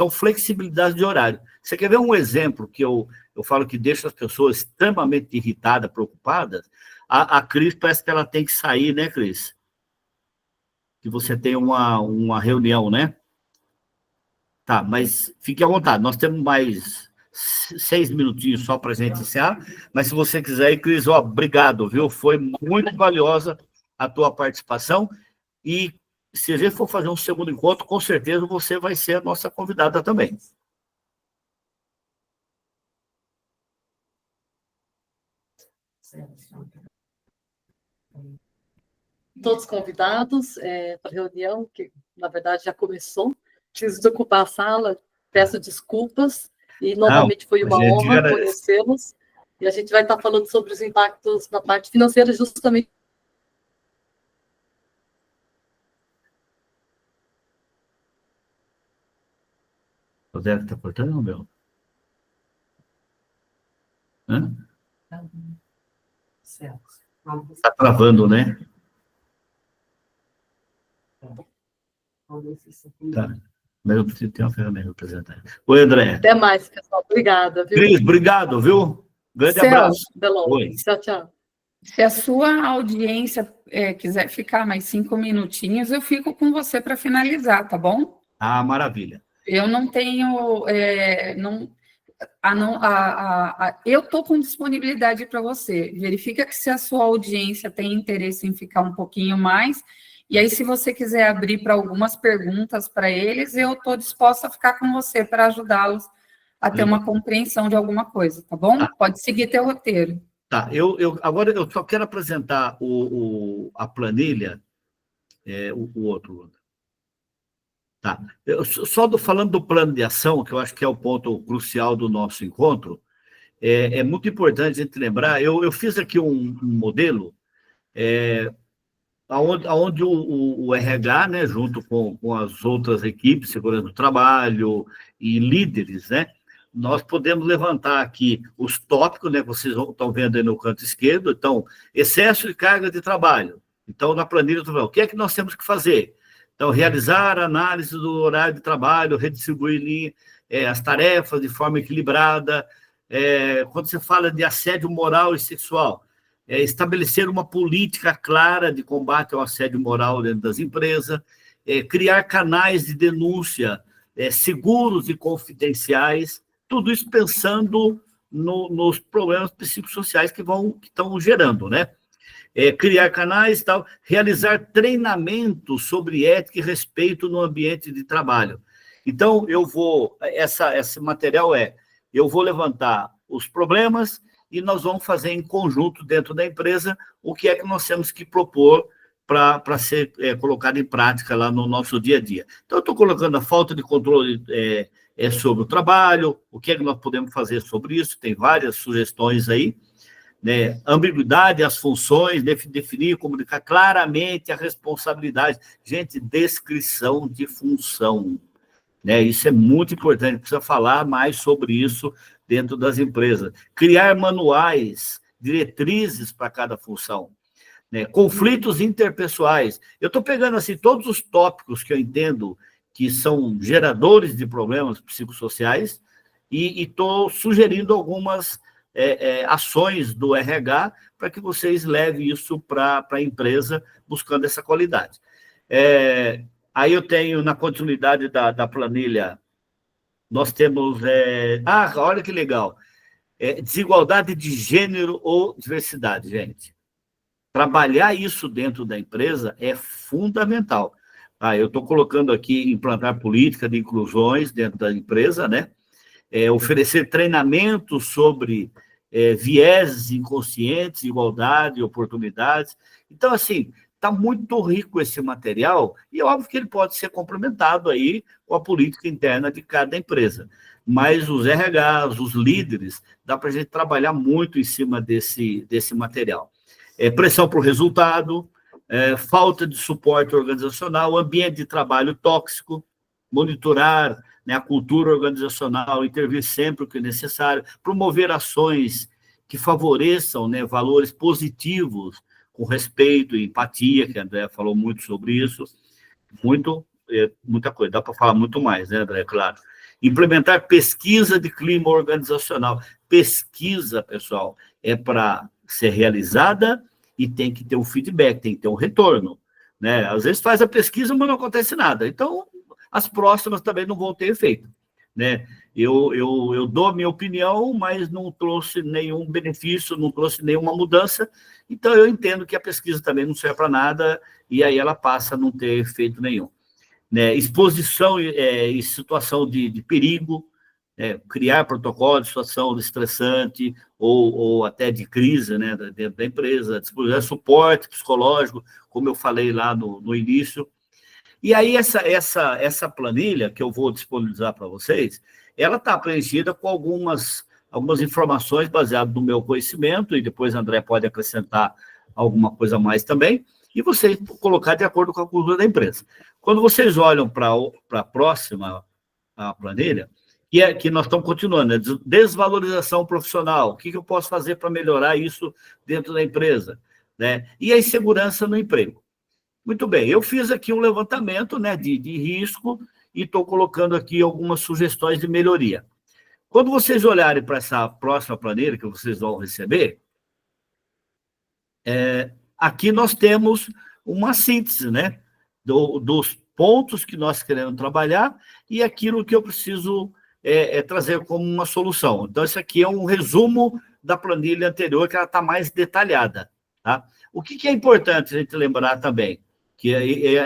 flexibilidades de horário. Você quer ver um exemplo que eu falo que deixa as pessoas extremamente irritadas, preocupadas? A Cris parece que ela tem que sair, né, Cris? Que você tem uma reunião, né? Tá, mas fique à vontade. Nós temos mais 6 minutinhos só para a gente encerrar, mas se você quiser, Cris, obrigado, viu? Foi muito valiosa a tua participação e se a gente for fazer um segundo encontro, com certeza você vai ser a nossa convidada também. Todos convidados para a reunião, que na verdade já começou. Preciso ocupar a sala, peço desculpas, e novamente foi uma honra conhecê-los. E a gente vai estar falando sobre os impactos na parte financeira, justamente. O Zé está cortando, meu? Está travando, né? Tá. Mas eu preciso ter uma ferramenta para apresentar. Oi, André. Até mais, pessoal. Obrigada. Viu? Cris, obrigado, viu? Grande abraço. Oi. Tchau, tchau. Se a sua audiência quiser ficar mais 5 minutinhos, eu fico com você para finalizar, tá bom? Ah, maravilha. Eu não tenho... eu estou com disponibilidade para você. Verifica que se a sua audiência tem interesse em ficar um pouquinho mais, e aí se você quiser abrir para algumas perguntas para eles, eu estou disposta a ficar com você para ajudá-los a ter uma compreensão de alguma coisa, tá bom? Pode seguir teu roteiro. Tá, agora eu só quero apresentar a planilha, o outro. Tá. Falando do plano de ação, que eu acho que é o ponto crucial do nosso encontro, é muito importante a gente lembrar, eu fiz aqui um modelo onde o RH, né, junto com as outras equipes, segurança do trabalho e líderes, né, nós podemos levantar aqui os tópicos, né, que vocês estão vendo aí no canto esquerdo. Então, excesso de carga de trabalho. Então, na planilha, o que é que nós temos que fazer? Então, realizar a análise do horário de trabalho, redistribuir as tarefas de forma equilibrada. Quando você fala de assédio moral e sexual, estabelecer uma política clara de combate ao assédio moral dentro das empresas, criar canais de denúncia seguros e confidenciais, tudo isso pensando nos problemas psicossociais que estão gerando, né? Criar canais e tal, realizar treinamentos sobre ética e respeito no ambiente de trabalho. Então, esse material eu vou levantar os problemas e nós vamos fazer em conjunto dentro da empresa o que é que nós temos que propor para ser colocado em prática lá no nosso dia a dia. Então, eu estou colocando a falta de controle sobre o trabalho, o que é que nós podemos fazer sobre isso, tem várias sugestões aí, né? Ambiguidade, as funções, definir, comunicar claramente a responsabilidade. Gente, descrição de função, né? Isso é muito importante, precisa falar mais sobre isso dentro das empresas. Criar manuais, diretrizes para cada função, né? Conflitos interpessoais. Eu estou pegando assim, todos os tópicos que eu entendo que são geradores de problemas psicossociais e estou sugerindo algumas ações do RH para que vocês levem isso para a empresa, buscando essa qualidade. Aí eu tenho, na continuidade da planilha, nós temos... olha que legal! Desigualdade de gênero ou diversidade, gente. Trabalhar isso dentro da empresa é fundamental. Eu estou colocando aqui, implantar política de inclusões dentro da empresa, né? Oferecer treinamentos sobre vieses inconscientes, igualdade, oportunidades. Então, assim, está muito rico esse material e é óbvio que ele pode ser complementado aí com a política interna de cada empresa. Mas os RHs, os líderes, dá para a gente trabalhar muito em cima desse material. Pressão para o resultado, falta de suporte organizacional, ambiente de trabalho tóxico, monitorar, né, a cultura organizacional, intervir sempre o que é necessário, promover ações que favoreçam, né, valores positivos, com respeito e empatia, que a André falou muito sobre isso, muita coisa, dá para falar muito mais, né, André, claro. Implementar pesquisa de clima organizacional. Pesquisa, pessoal, é para ser realizada e tem que ter um feedback, tem que ter um retorno, né? Às vezes faz a pesquisa, mas não acontece nada. Então, as próximas também não vão ter efeito, né? Eu dou a minha opinião, mas não trouxe nenhum benefício, não trouxe nenhuma mudança, então eu entendo que a pesquisa também não serve para nada, e aí ela passa a não ter efeito nenhum. Né? Exposição em situação de perigo, criar protocolo de situação estressante ou até de crise, né, dentro da empresa, suporte psicológico, como eu falei lá no início. E aí, essa planilha que eu vou disponibilizar para vocês, ela está preenchida com algumas informações baseadas no meu conhecimento, e depois a André pode acrescentar alguma coisa a mais também, e vocês colocar de acordo com a cultura da empresa. Quando vocês olham para a próxima planilha, que nós estamos continuando, né? Desvalorização profissional, o que eu posso fazer para melhorar isso dentro da empresa, né? E a insegurança no emprego. Muito bem, eu fiz aqui um levantamento, né, de risco e estou colocando aqui algumas sugestões de melhoria. Quando vocês olharem para essa próxima planilha que vocês vão receber, aqui nós temos uma síntese, né, dos pontos que nós queremos trabalhar e aquilo que eu preciso trazer como uma solução. Então, isso aqui é um resumo da planilha anterior, que ela está mais detalhada. Tá? O que é importante a gente lembrar também? Que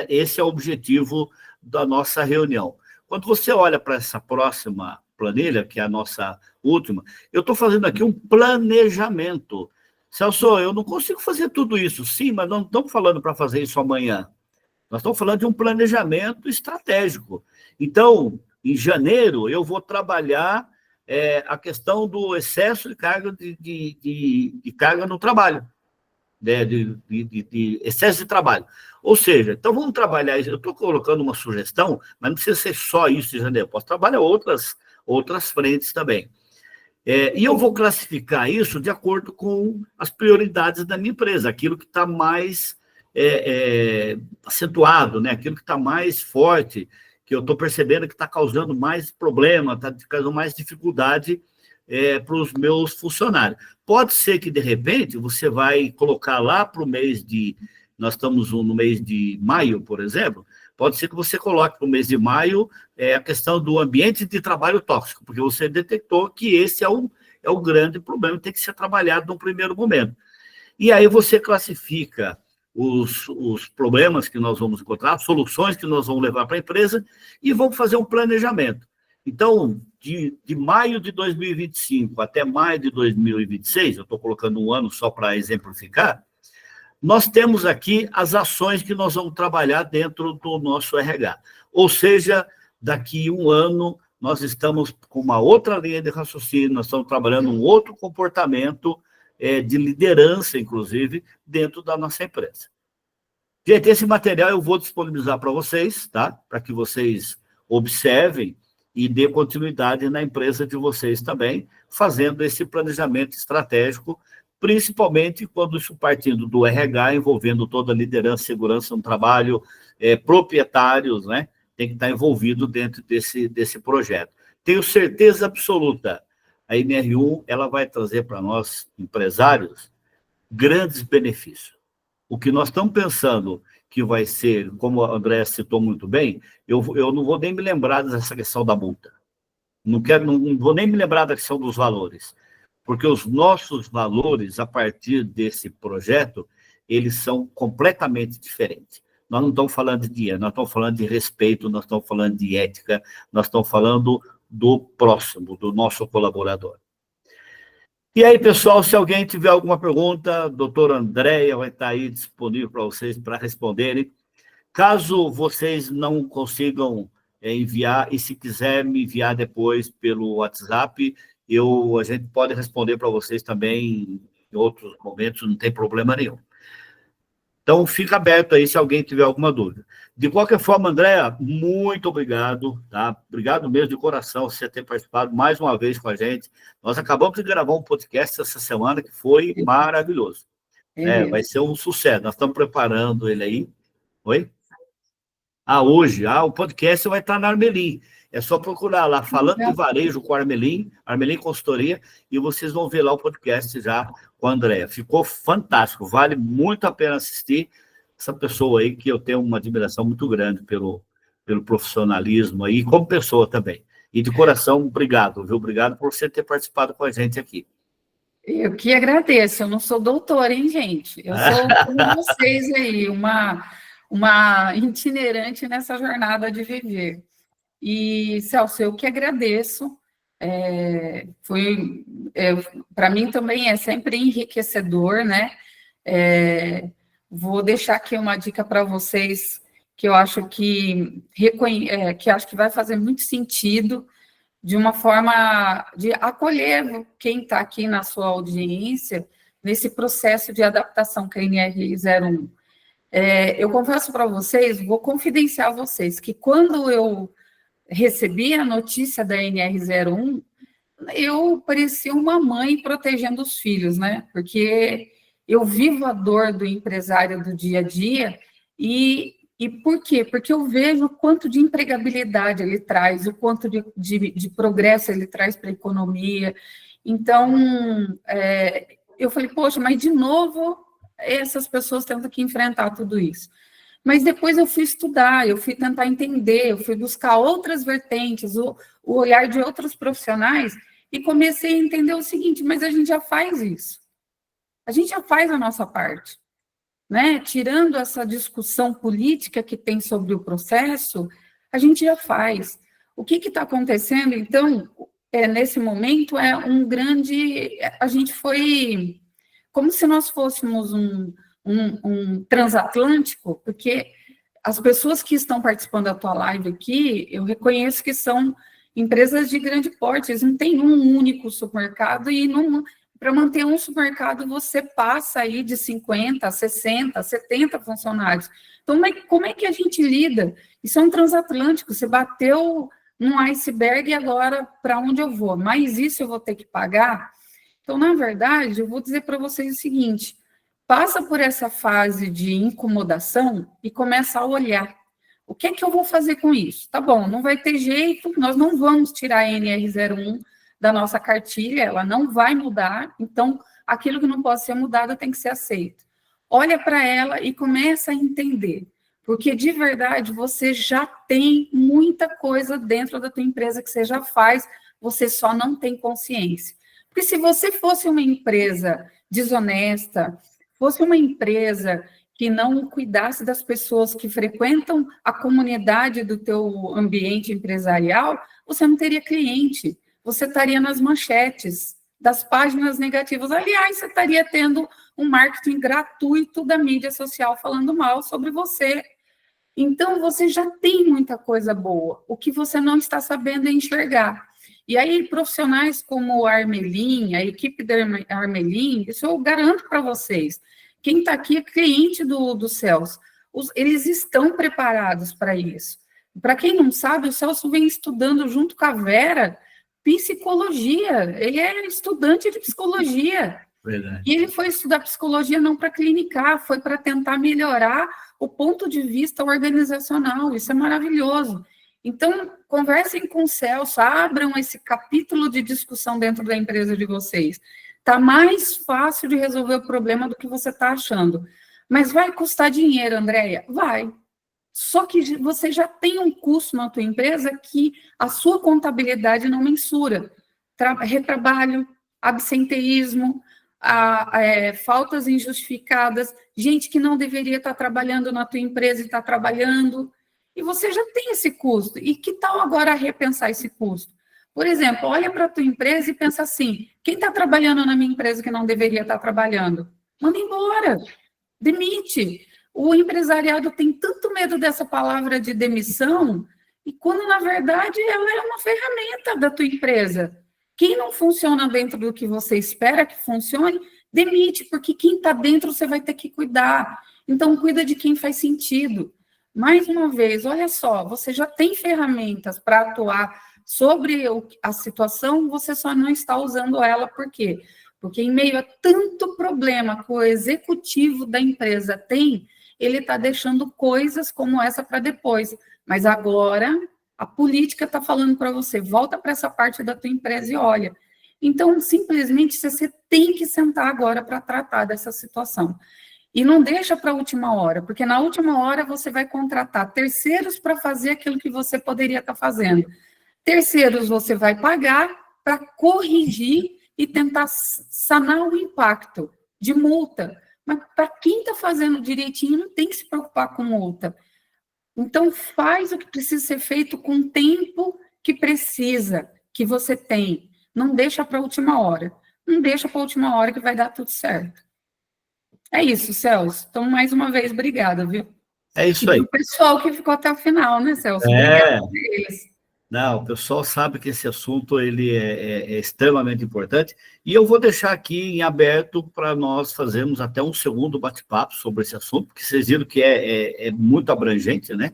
esse é o objetivo da nossa reunião. Quando você olha para essa próxima planilha, que é a nossa última, eu estou fazendo aqui um planejamento. Celso, eu não consigo fazer tudo isso. Sim, mas não estamos falando para fazer isso amanhã. Nós estamos falando de um planejamento estratégico. Então, em janeiro, eu vou trabalhar a questão do excesso de carga, de carga no trabalho, né? de excesso de trabalho. Ou seja, então vamos trabalhar isso. Eu estou colocando uma sugestão, mas não precisa ser só isso em janeiro. Eu posso trabalhar outras frentes também. E eu vou classificar isso de acordo com as prioridades da minha empresa, aquilo que está mais acentuado, né? Aquilo que está mais forte, que eu estou percebendo que está causando mais problema, está causando mais dificuldade para os meus funcionários. Pode ser que, de repente, você vai colocar lá para o mês de... Nós estamos no mês de maio, por exemplo, pode ser que você coloque para o mês de maio a questão do ambiente de trabalho tóxico, porque você detectou que esse é o grande problema, tem que ser trabalhado no primeiro momento. E aí você classifica os problemas que nós vamos encontrar, as soluções que nós vamos levar para a empresa e vamos fazer um planejamento. Então, de maio de 2025 até maio de 2026, eu estou colocando um ano só para exemplificar, nós temos aqui as ações que nós vamos trabalhar dentro do nosso RH. Ou seja, daqui um ano, nós estamos com uma outra linha de raciocínio, nós estamos trabalhando um outro comportamento de liderança, inclusive, dentro da nossa empresa. Gente, esse material eu vou disponibilizar para vocês, tá? Para que vocês observem e dê continuidade na empresa de vocês também, fazendo esse planejamento estratégico, principalmente quando isso partindo do RH, envolvendo toda a liderança, segurança no trabalho, proprietários, né? Tem que estar envolvido dentro desse projeto. Tenho certeza absoluta, a NR1 ela vai trazer para nós, empresários, grandes benefícios. O que nós estamos pensando que vai ser, como a Andréa citou muito bem, eu não vou nem me lembrar dessa questão da multa. Não vou nem me lembrar da questão dos valores, porque os nossos valores, a partir desse projeto, eles são completamente diferentes. Nós não estamos falando de dinheiro, nós estamos falando de respeito, nós estamos falando de ética, nós estamos falando do próximo, do nosso colaborador. E aí, pessoal, se alguém tiver alguma pergunta, a doutora Andréa vai estar aí disponível para vocês para responderem. Caso vocês não consigam enviar, e se quiser me enviar depois pelo WhatsApp, a gente pode responder para vocês também em outros momentos, não tem problema nenhum. Então, fica aberto aí se alguém tiver alguma dúvida. De qualquer forma, Andréa, muito obrigado, tá? Obrigado mesmo de coração você ter participado mais uma vez com a gente. Nós acabamos de gravar um podcast essa semana que foi maravilhoso. Vai ser um sucesso. Nós estamos preparando ele aí. Oi? Hoje. O podcast vai estar na Armelim. É só procurar lá, Falando de Varejo com a Armelim Consultoria, e vocês vão ver lá o podcast já com a Andréa. Ficou fantástico, vale muito a pena assistir essa pessoa aí, que eu tenho uma admiração muito grande pelo profissionalismo aí, como pessoa também. E de coração, obrigado, viu? Obrigado por você ter participado com a gente aqui. Eu que agradeço, eu não sou doutora, hein, gente? Eu sou, como vocês aí, uma itinerante nessa jornada de viver. E, Celso, eu que agradeço, para mim também é sempre enriquecedor, né? Vou deixar aqui uma dica para vocês que eu acho que acho que vai fazer muito sentido, de uma forma de acolher quem está aqui na sua audiência nesse processo de adaptação que a NR01. Eu confesso para vocês, vou confidenciar a vocês, que quando eu recebi a notícia da NR01, eu parecia uma mãe protegendo os filhos, né? Porque eu vivo a dor do empresário do dia a dia e por quê? Porque eu vejo o quanto de empregabilidade ele traz, o quanto de progresso ele traz para a economia. Então, eu falei, poxa, mas de novo essas pessoas tendo que enfrentar tudo isso. Mas depois eu fui estudar, eu fui tentar entender, eu fui buscar outras vertentes, o olhar de outros profissionais, e comecei a entender o seguinte, mas a gente já faz isso. A gente já faz a nossa parte, né? Tirando essa discussão política que tem sobre o processo, a gente já faz. O que está acontecendo, então, nesse momento, a gente foi como se nós fôssemos um transatlântico, porque as pessoas que estão participando da tua live aqui, eu reconheço que são empresas de grande porte, eles não têm um único supermercado, e para manter um supermercado você passa aí de 50, 60, 70 funcionários. Então, como é que a gente lida? Isso é um transatlântico, você bateu num iceberg e agora para onde eu vou? Mas isso eu vou ter que pagar? Então, na verdade, eu vou dizer para vocês o seguinte, passa por essa fase de incomodação e começa a olhar. O que é que eu vou fazer com isso? Tá bom, não vai ter jeito, nós não vamos tirar a NR01 da nossa cartilha, ela não vai mudar, então aquilo que não pode ser mudado tem que ser aceito. Olha para ela e começa a entender, porque de verdade você já tem muita coisa dentro da tua empresa que você já faz, você só não tem consciência. Porque se você fosse uma empresa desonesta, fosse uma empresa que não cuidasse das pessoas que frequentam a comunidade do teu ambiente empresarial, você não teria cliente, você estaria nas manchetes das páginas negativas. Aliás, você estaria tendo um marketing gratuito da mídia social falando mal sobre você. Então, você já tem muita coisa boa. O que você não está sabendo é enxergar. E aí, profissionais como a Armelin, a equipe da Armelin, isso eu garanto para vocês. Quem está aqui é cliente do Celso. Eles estão preparados para isso. Para quem não sabe, o Celso vem estudando junto com a Vera psicologia. Ele é estudante de psicologia. Verdade. E ele foi estudar psicologia não para clinicar, foi para tentar melhorar o ponto de vista organizacional. Isso é maravilhoso. Então, conversem com o Celso, abram esse capítulo de discussão dentro da empresa de vocês. Está mais fácil de resolver o problema do que você está achando. Mas vai custar dinheiro, Andréia? Vai. Só que você já tem um custo na tua empresa que a sua contabilidade não mensura. Retrabalho, absenteísmo, faltas injustificadas, gente que não deveria estar trabalhando na tua empresa e está trabalhando, e você já tem esse custo. E que tal agora repensar esse custo? Por exemplo, olha para a tua empresa e pensa assim, quem está trabalhando na minha empresa que não deveria estar trabalhando? Manda embora, demite. O empresariado tem tanto medo dessa palavra de demissão, e quando, na verdade, ela é uma ferramenta da tua empresa. Quem não funciona dentro do que você espera que funcione, demite, porque quem está dentro você vai ter que cuidar. Então, cuida de quem faz sentido. Mais uma vez, olha só, você já tem ferramentas para atuar sobre a situação, você só não está usando ela. Por quê? Porque em meio a tanto problema que o executivo da empresa tem, ele está deixando coisas como essa para depois. Mas agora a política está falando para você, volta para essa parte da tua empresa e olha. Então, simplesmente, você tem que sentar agora para tratar dessa situação. E não deixa para a última hora, porque na última hora você vai contratar terceiros para fazer aquilo que você poderia estar fazendo. Terceiros você vai pagar para corrigir e tentar sanar o impacto de multa. Mas para quem está fazendo direitinho, não tem que se preocupar com multa. Então, faz o que precisa ser feito com o tempo que precisa, que você tem. Não deixa para a última hora. Não deixa para a última hora que vai dar tudo certo. É isso, Celso. Então, mais uma vez, obrigada, viu? É isso aí. E o pessoal que ficou até o final, né, Celso? Obrigada por eles. Não, o pessoal sabe que esse assunto ele é extremamente importante e eu vou deixar aqui em aberto para nós fazermos até um segundo bate-papo sobre esse assunto, porque vocês viram que é muito abrangente, né?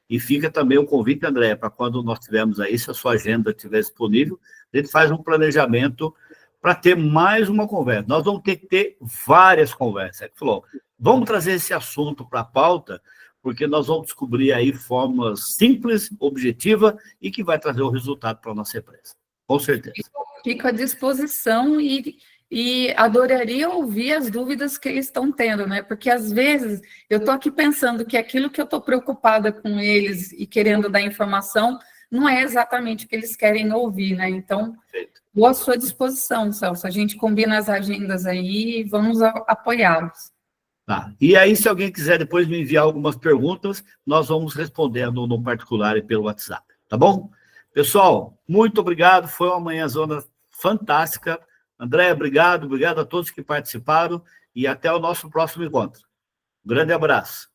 E fica também o convite, André, para quando nós tivermos aí, se a sua agenda estiver disponível, a gente faz um planejamento para ter mais uma conversa. Nós vamos ter que ter várias conversas. Ele falou, vamos trazer esse assunto para a pauta, porque nós vamos descobrir aí fórmulas simples, objetivas e que vai trazer o resultado para a nossa empresa. Com certeza. Fico à disposição e adoraria ouvir as dúvidas que eles estão tendo, né? Porque, às vezes, eu estou aqui pensando que aquilo que eu estou preocupada com eles e querendo dar informação não é exatamente o que eles querem ouvir, né? Então, estou à sua disposição, Celso. A gente combina as agendas aí e vamos apoiá-los. Tá. E aí, se alguém quiser depois me enviar algumas perguntas, nós vamos respondendo no particular e pelo WhatsApp, tá bom? Pessoal, muito obrigado, foi uma manhãzona fantástica. André, obrigado a todos que participaram e até o nosso próximo encontro. Um grande abraço.